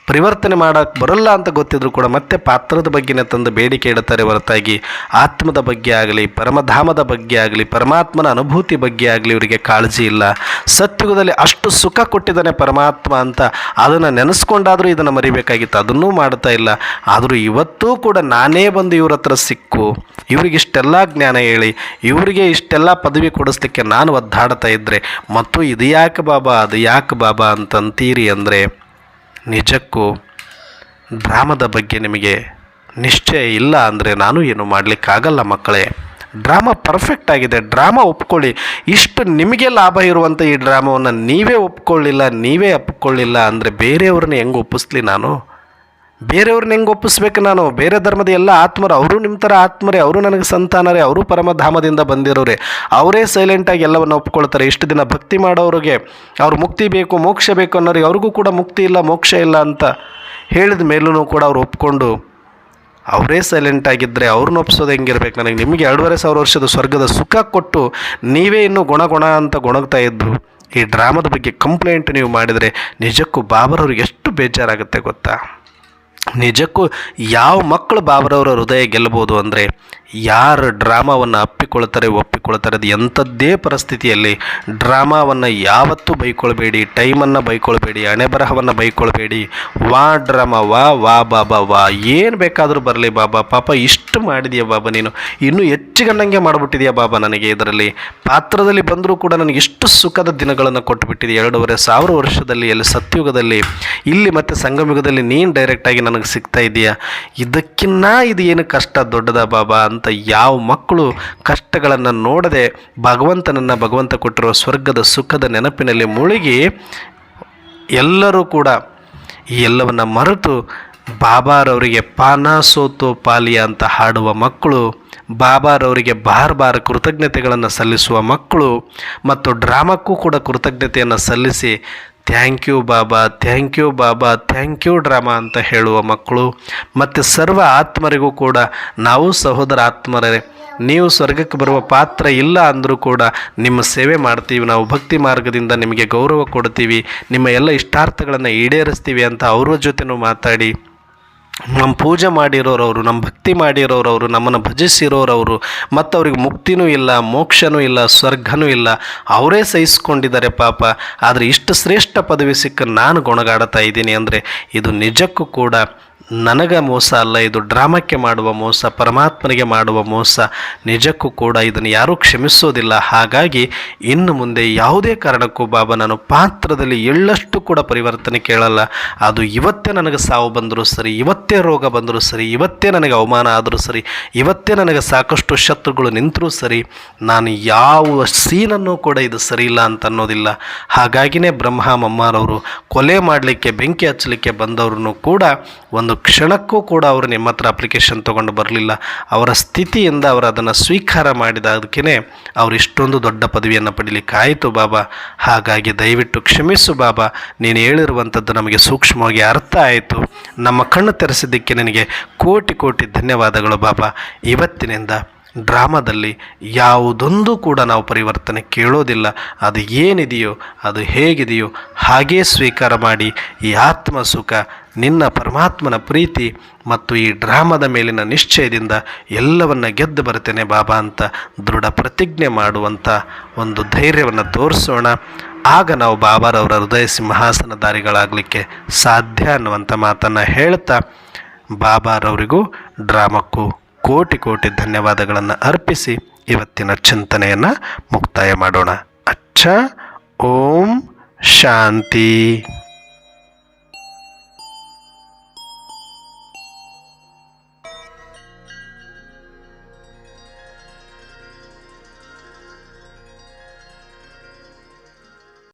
ಪರಿವರ್ತನೆ ಮಾಡೋಕ್ಕೆ ಬರಲ್ಲ ಅಂತ ಗೊತ್ತಿದ್ರು ಕೂಡ ಮತ್ತೆ ಪಾತ್ರದ ಬಗ್ಗೆನೇ ತಂದು ಬೇಡಿಕೆ ಇಡುತ್ತಾರೆ ಹೊರತಾಗಿ ಆತ್ಮದ ಬಗ್ಗೆ ಆಗಲಿ, ಪರಮಧಾಮದ ಬಗ್ಗೆ ಆಗಲಿ, ಪರಮಾತ್ಮನ ಅನುಭೂತಿ ಬಗ್ಗೆ ಆಗಲಿ ಇವರಿಗೆ ಕಾಳಜಿ ಇಲ್ಲ. ಸತ್ಯುಗದಲ್ಲಿ ಅಷ್ಟು ಸುಖ ಕೊಟ್ಟಿದ್ದಾನೆ ಪರಮಾತ್ಮ ಅಂತ ಅದನ್ನು ನೆನೆಸ್ಕೊಂಡಾದರೂ ಇದನ್ನು ಮರಿಬೇಕಾಗಿತ್ತು, ಅದನ್ನೂ ಮಾಡ್ತಾ ಇಲ್ಲ. ಆದರೂ ಇವತ್ತೂ ಕೂಡ ನಾನೇ ಬಂದು ಇವ್ರ ಹತ್ರ ಸಿಕ್ಕು ಇವರಿಗಿಷ್ಟೆಲ್ಲ ಜ್ಞಾನ ಹೇಳಿ ಇವರಿಗೆ ಇಷ್ಟೆಲ್ಲ ಪದವಿ ಕೊಡಿಸ್ಲಿಕ್ಕೆ ನಾನು ಒದ್ದಾಡ್ತಾ ಇದ್ದರೆ ಮತ್ತು ಇದು ಯಾಕೆ ಬಾಬಾ, ಅದು ಯಾಕೆ ಬಾಬಾ ಅಂತಂತೀರಿ ಅಂದರೆ ನಿಜಕ್ಕೂ ಡ್ರಾಮದ ಬಗ್ಗೆ ನಿಮಗೆ ನಿಶ್ಚಯ ಇಲ್ಲ ಅಂದರೆ ನಾನು ಏನು ಮಾಡಲಿಕ್ಕಾಗಲ್ಲ ಮಕ್ಕಳೇ. ಡ್ರಾಮಾ ಪರ್ಫೆಕ್ಟ್ ಆಗಿದೆ. ಡ್ರಾಮಾ ಒಪ್ಕೊಳ್ಳಿ. ಇಷ್ಟು ನಿಮಗೆ ಲಾಭ ಇರುವಂಥ ಈ ಡ್ರಾಮಾವನ್ನು ನೀವೇ ಒಪ್ಕೊಳ್ಳಿಲ್ಲ ಅಂದರೆ ಬೇರೆಯವ್ರನ್ನ ಹೆಂಗೆ ಒಪ್ಪಿಸ್ಲಿ ನಾನು? ಬೇರೆಯವ್ರನ್ನ ಹೆಂಗೆ ಒಪ್ಪಿಸ್ಬೇಕು ನಾನು? ಬೇರೆ ಧರ್ಮದ ಎಲ್ಲ ಆತ್ಮರು, ಅವರು ನಿಮ್ಮ ಥರ ಆತ್ಮರೇ, ಅವರು ನನಗೆ ಸಂತಾನರೇ, ಅವರು ಪರಮಧಾಮದಿಂದ ಬಂದಿರೋರೆ, ಅವರೇ ಸೈಲೆಂಟಾಗಿ ಎಲ್ಲವನ್ನು ಒಪ್ಕೊಳ್ತಾರೆ. ಇಷ್ಟು ದಿನ ಭಕ್ತಿ ಮಾಡೋರಿಗೆ ಅವ್ರು ಮುಕ್ತಿ ಬೇಕು, ಮೋಕ್ಷ ಬೇಕು ಅನ್ನೋರಿಗೆ ಅವ್ರಿಗೂ ಕೂಡ ಮುಕ್ತಿ ಇಲ್ಲ, ಮೋಕ್ಷ ಇಲ್ಲ ಅಂತ ಹೇಳಿದ ಮೇಲೂ ಕೂಡ ಅವ್ರು ಒಪ್ಕೊಂಡು ಅವರೇ ಸೈಲೆಂಟಾಗಿದ್ದರೆ ಅವ್ರನ್ನ ಒಪ್ಸೋದು ಹೆಂಗಿರ್ಬೇಕು ನನಗೆ? ನಿಮಗೆ 2,500 ವರ್ಷದ ಸ್ವರ್ಗದ ಸುಖ ಕೊಟ್ಟು ನೀವೇ ಇನ್ನೂ ಗುಣ ಅಂತ ಗೊಣಗ್ತಾ ಇದ್ದು ಈ ಡ್ರಾಮದ ಬಗ್ಗೆ ಕಂಪ್ಲೇಂಟ್ ನೀವು ಮಾಡಿದರೆ ನಿಜಕ್ಕೂ ಬಾಬರವ್ರಿಗೆ ಎಷ್ಟು ಬೇಜಾರಾಗುತ್ತೆ ಗೊತ್ತಾ? ನಿಜಕ್ಕೂ ಯಾವ ಮಕ್ಕಳು ಬಾಬರವರ ಹೃದಯ ಗೆಲ್ಲಬಹುದು ಅಂದರೆ ಯಾರು ಡ್ರಾಮಾವನ್ನು ಒಪ್ಪಿಕೊಳ್ತಾರೆ ಅದು ಎಂಥದ್ದೇ ಪರಿಸ್ಥಿತಿಯಲ್ಲಿ ಡ್ರಾಮಾವನ್ನು ಯಾವತ್ತೂ ಬೈಕೊಳ್ಬೇಡಿ, ಟೈಮನ್ನು ಬೈಕೊಳ್ಬೇಡಿ, ಹಣೆ ಬರಹವನ್ನು ಬೈಕೊಳ್ಬೇಡಿ. ವಾ ಡ್ರಾಮಾ ವಾ ಬಾಬಾ ವಾ, ಏನು ಬೇಕಾದರೂ ಬರಲಿ ಬಾಬಾ, ಪಾಪ ಇಷ್ಟು ಮಾಡಿದೆಯಾ ಬಾಬಾ, ನೀನು ಇನ್ನೂ ಹೆಚ್ಚಿಗನ್ನಂಗೆ ಮಾಡಿಬಿಟ್ಟಿದೆಯಾ ಬಾಬಾ, ನನಗೆ ಇದರಲ್ಲಿ ಪಾತ್ರದಲ್ಲಿ ಬಂದರೂ ಕೂಡ ನನಗೆ ಇಷ್ಟು ಸುಖದ ದಿನಗಳನ್ನು ಕೊಟ್ಟುಬಿಟ್ಟಿದೆ 2500 ವರ್ಷದಲ್ಲಿ, ಅಲ್ಲಿ ಸತ್ಯುಗದಲ್ಲಿ, ಇಲ್ಲಿ ಮತ್ತು ಸಂಗಮಯುಗದಲ್ಲಿ ನೀನು ಡೈರೆಕ್ಟಾಗಿ ನನಗೆ ಸಿಗ್ತಾ ಇದೆಯಾ, ಇದಕ್ಕಿನ್ನ ಇದು ಏನು ಕಷ್ಟ ದೊಡ್ಡದ ಬಾಬಾ ಅಂತ ಯಾವ ಮಕ್ಕಳು ಕಷ್ಟಗಳನ್ನು ನೋಡದೆ ಭಗವಂತ ಕೊಟ್ಟಿರುವ ಸ್ವರ್ಗದ ಸುಖದ ನೆನಪಿನಲ್ಲಿ ಮುಳುಗಿ ಎಲ್ಲರೂ ಕೂಡ ಈ ಎಲ್ಲವನ್ನು ಮರೆತು ಬಾಬಾರವರಿಗೆ ಪಾನ ಸೋತೋ ಪಾಲಿಯ ಅಂತ ಹಾಡುವ ಮಕ್ಕಳು, ಬಾಬಾರವರಿಗೆ ಬಾರ್ ಕೃತಜ್ಞತೆಗಳನ್ನು ಸಲ್ಲಿಸುವ ಮಕ್ಕಳು ಮತ್ತು ಡ್ರಾಮಕ್ಕೂ ಕೂಡ ಕೃತಜ್ಞತೆಯನ್ನು ಸಲ್ಲಿಸಿ ಥ್ಯಾಂಕ್ ಯು ಬಾಬಾ, ಥ್ಯಾಂಕ್ ಯು ಬಾಬಾ, ಥ್ಯಾಂಕ್ ಯು ಡ್ರಾಮಾ ಅಂತ ಹೇಳುವ ಮಕ್ಕಳು ಮತ್ತು ಸರ್ವ ಆತ್ಮರಿಗೂ ಕೂಡ ನಾವು ಸಹೋದರ ಆತ್ಮರೇ, ನೀವು ಸ್ವರ್ಗಕ್ಕೆ ಬರುವ ಪಾತ್ರ ಇಲ್ಲ ಅಂದರೂ ಕೂಡ ನಿಮ್ಮ ಸೇವೆ ಮಾಡ್ತೀವಿ, ನಾವು ಭಕ್ತಿ ಮಾರ್ಗದಿಂದ ನಿಮಗೆ ಗೌರವ ಕೊಡ್ತೀವಿ, ನಿಮ್ಮ ಎಲ್ಲ ಇಷ್ಟಾರ್ಥಗಳನ್ನು ಈಡೇರಿಸ್ತೀವಿ ಅಂತ ಅವರ ಜೊತೆನೂ ಮಾತಾಡಿ ನಮ್ಮ ಪೂಜೆ ಮಾಡಿರೋರವರು, ನಮ್ಮ ಭಕ್ತಿ ಮಾಡಿರೋರವರು, ನಮ್ಮನ್ನು ಭಜಿಸಿರೋರವರು ಮತ್ತು ಅವ್ರಿಗೆ ಮುಕ್ತಿನೂ ಇಲ್ಲ, ಮೋಕ್ಷನೂ ಇಲ್ಲ, ಸ್ವರ್ಗನೂ ಇಲ್ಲ, ಅವರೇ ಸಹಿಸ್ಕೊಂಡಿದ್ದಾರೆ ಪಾಪ. ಆದರೆ ಇಷ್ಟು ಶ್ರೇಷ್ಠ ಪದವಿ ಸಿಕ್ಕ ನಾನು ಗೊಣಗಾಡ್ತಾ ಇದ್ದೀನಿ ಅಂದರೆ ಇದು ನಿಜಕ್ಕೂ ಕೂಡ ನನಗೆ ಮೋಸ ಅಲ್ಲ, ಇದು ಡ್ರಾಮಕ್ಕೆ ಮಾಡುವ ಮೋಸ, ಪರಮಾತ್ಮನಿಗೆ ಮಾಡುವ ಮೋಸ. ನಿಜಕ್ಕೂ ಕೂಡ ಇದನ್ನು ಯಾರೂ ಕ್ಷಮಿಸೋದಿಲ್ಲ. ಹಾಗಾಗಿ ಇನ್ನು ಮುಂದೆ ಯಾವುದೇ ಕಾರಣಕ್ಕೂ ಬಾಬಾ ನಾನು ಪಾತ್ರದಲ್ಲಿ ಎಳ್ಳಷ್ಟು ಕೂಡ ಪರಿವರ್ತನೆ ಕೇಳಲ್ಲ. ಅದು ಇವತ್ತೇ ನನಗೆ ಸಾವು ಬಂದರೂ ಸರಿ, ಇವತ್ತೇ ರೋಗ ಬಂದರೂ ಸರಿ, ಇವತ್ತೇ ನನಗೆ ಅವಮಾನ ಆದರೂ ಸರಿ, ಇವತ್ತೇ ನನಗೆ ಸಾಕಷ್ಟು ಶತ್ರುಗಳು ನಿಂತರೂ ಸರಿ, ನಾನು ಯಾವ ಸೀನನ್ನು ಕೂಡ ಇದು ಸರಿ ಇಲ್ಲ ಅಂತ ಅನ್ನೋದಿಲ್ಲ. ಹಾಗಾಗಿನೇ ಬ್ರಹ್ಮ ಮಮ್ಮಾರವರು ಕೊಲೆ ಮಾಡಲಿಕ್ಕೆ, ಬೆಂಕಿ ಹಚ್ಚಲಿಕ್ಕೆ ಬಂದವ್ರನ್ನು ಕೂಡ ಒಂದು ಕ್ಷಣಕ್ಕೂ ಕೂಡ ಅವರು ನಿಮ್ಮ ಹತ್ರ ಅಪ್ಲಿಕೇಶನ್ ತೊಗೊಂಡು ಬರಲಿಲ್ಲ. ಅವರ ಸ್ಥಿತಿಯಿಂದ ಅವರು ಅದನ್ನು ಸ್ವೀಕಾರ ಮಾಡಿದಾದಕ್ಕೇ ಅವರು ಇಷ್ಟೊಂದು ದೊಡ್ಡ ಪದವಿಯನ್ನು ಪಡೀಲಿಕ್ಕಾಯಿತು ಬಾಬಾ. ಹಾಗಾಗಿ ದಯವಿಟ್ಟು ಕ್ಷಮಿಸು ಬಾಬಾ, ನೀನು ಹೇಳಿರುವಂಥದ್ದು ನಮಗೆ ಸೂಕ್ಷ್ಮವಾಗಿ ಅರ್ಥ ಆಯಿತು. ನಮ್ಮ ಕಣ್ಣು ತೆರೆಸಿದ್ದಕ್ಕೆ ನಿನಗೆ ಕೋಟಿ ಕೋಟಿ ಧನ್ಯವಾದಗಳು ಬಾಬಾ. ಇವತ್ತಿನಿಂದ ಡ್ರಾಮಾದಲ್ಲಿ ಯಾವುದೊಂದು ಕೂಡ ನಾವು ಪರಿವರ್ತನೆ ಕೇಳೋದಿಲ್ಲ. ಅದು ಏನಿದೆಯೋ, ಅದು ಹೇಗಿದೆಯೋ ಹಾಗೇ ಸ್ವೀಕಾರ ಮಾಡಿ ಈ ಆತ್ಮ ಸುಖ, ನಿನ್ನ ಪರಮಾತ್ಮನ ಪ್ರೀತಿ ಮತ್ತು ಈ ಡ್ರಾಮಾದ ಮೇಲಿನ ನಿಶ್ಚಯದಿಂದ ಎಲ್ಲವನ್ನು ಗೆದ್ದು ಬರ್ತೇನೆ ಬಾಬಾ ಅಂತ ದೃಢ ಪ್ರತಿಜ್ಞೆ ಮಾಡುವಂಥ ಒಂದು ಧೈರ್ಯವನ್ನು ತೋರಿಸೋಣ. ಆಗ ನಾವು ಬಾಬಾರವರ ಹೃದಯ ಸಿಂಹಾಸನಧಾರಿಗಳಾಗಲಿಕ್ಕೆ ಸಾಧ್ಯ ಅನ್ನುವಂಥ ಮಾತನ್ನು ಹೇಳ್ತಾ ಬಾಬಾರವರಿಗೂ ಡ್ರಾಮಕ್ಕೂ ಕೋಟಿ ಕೋಟಿ ಧನ್ಯವಾದಗಳನ್ನು ಅರ್ಪಿಸಿ ಇವತ್ತಿನ ಚಿಂತನೆಯನ್ನು ಮುಕ್ತಾಯ ಮಾಡೋಣ. ಅಚ್ಚ ಓಂ ಶಾಂತಿ.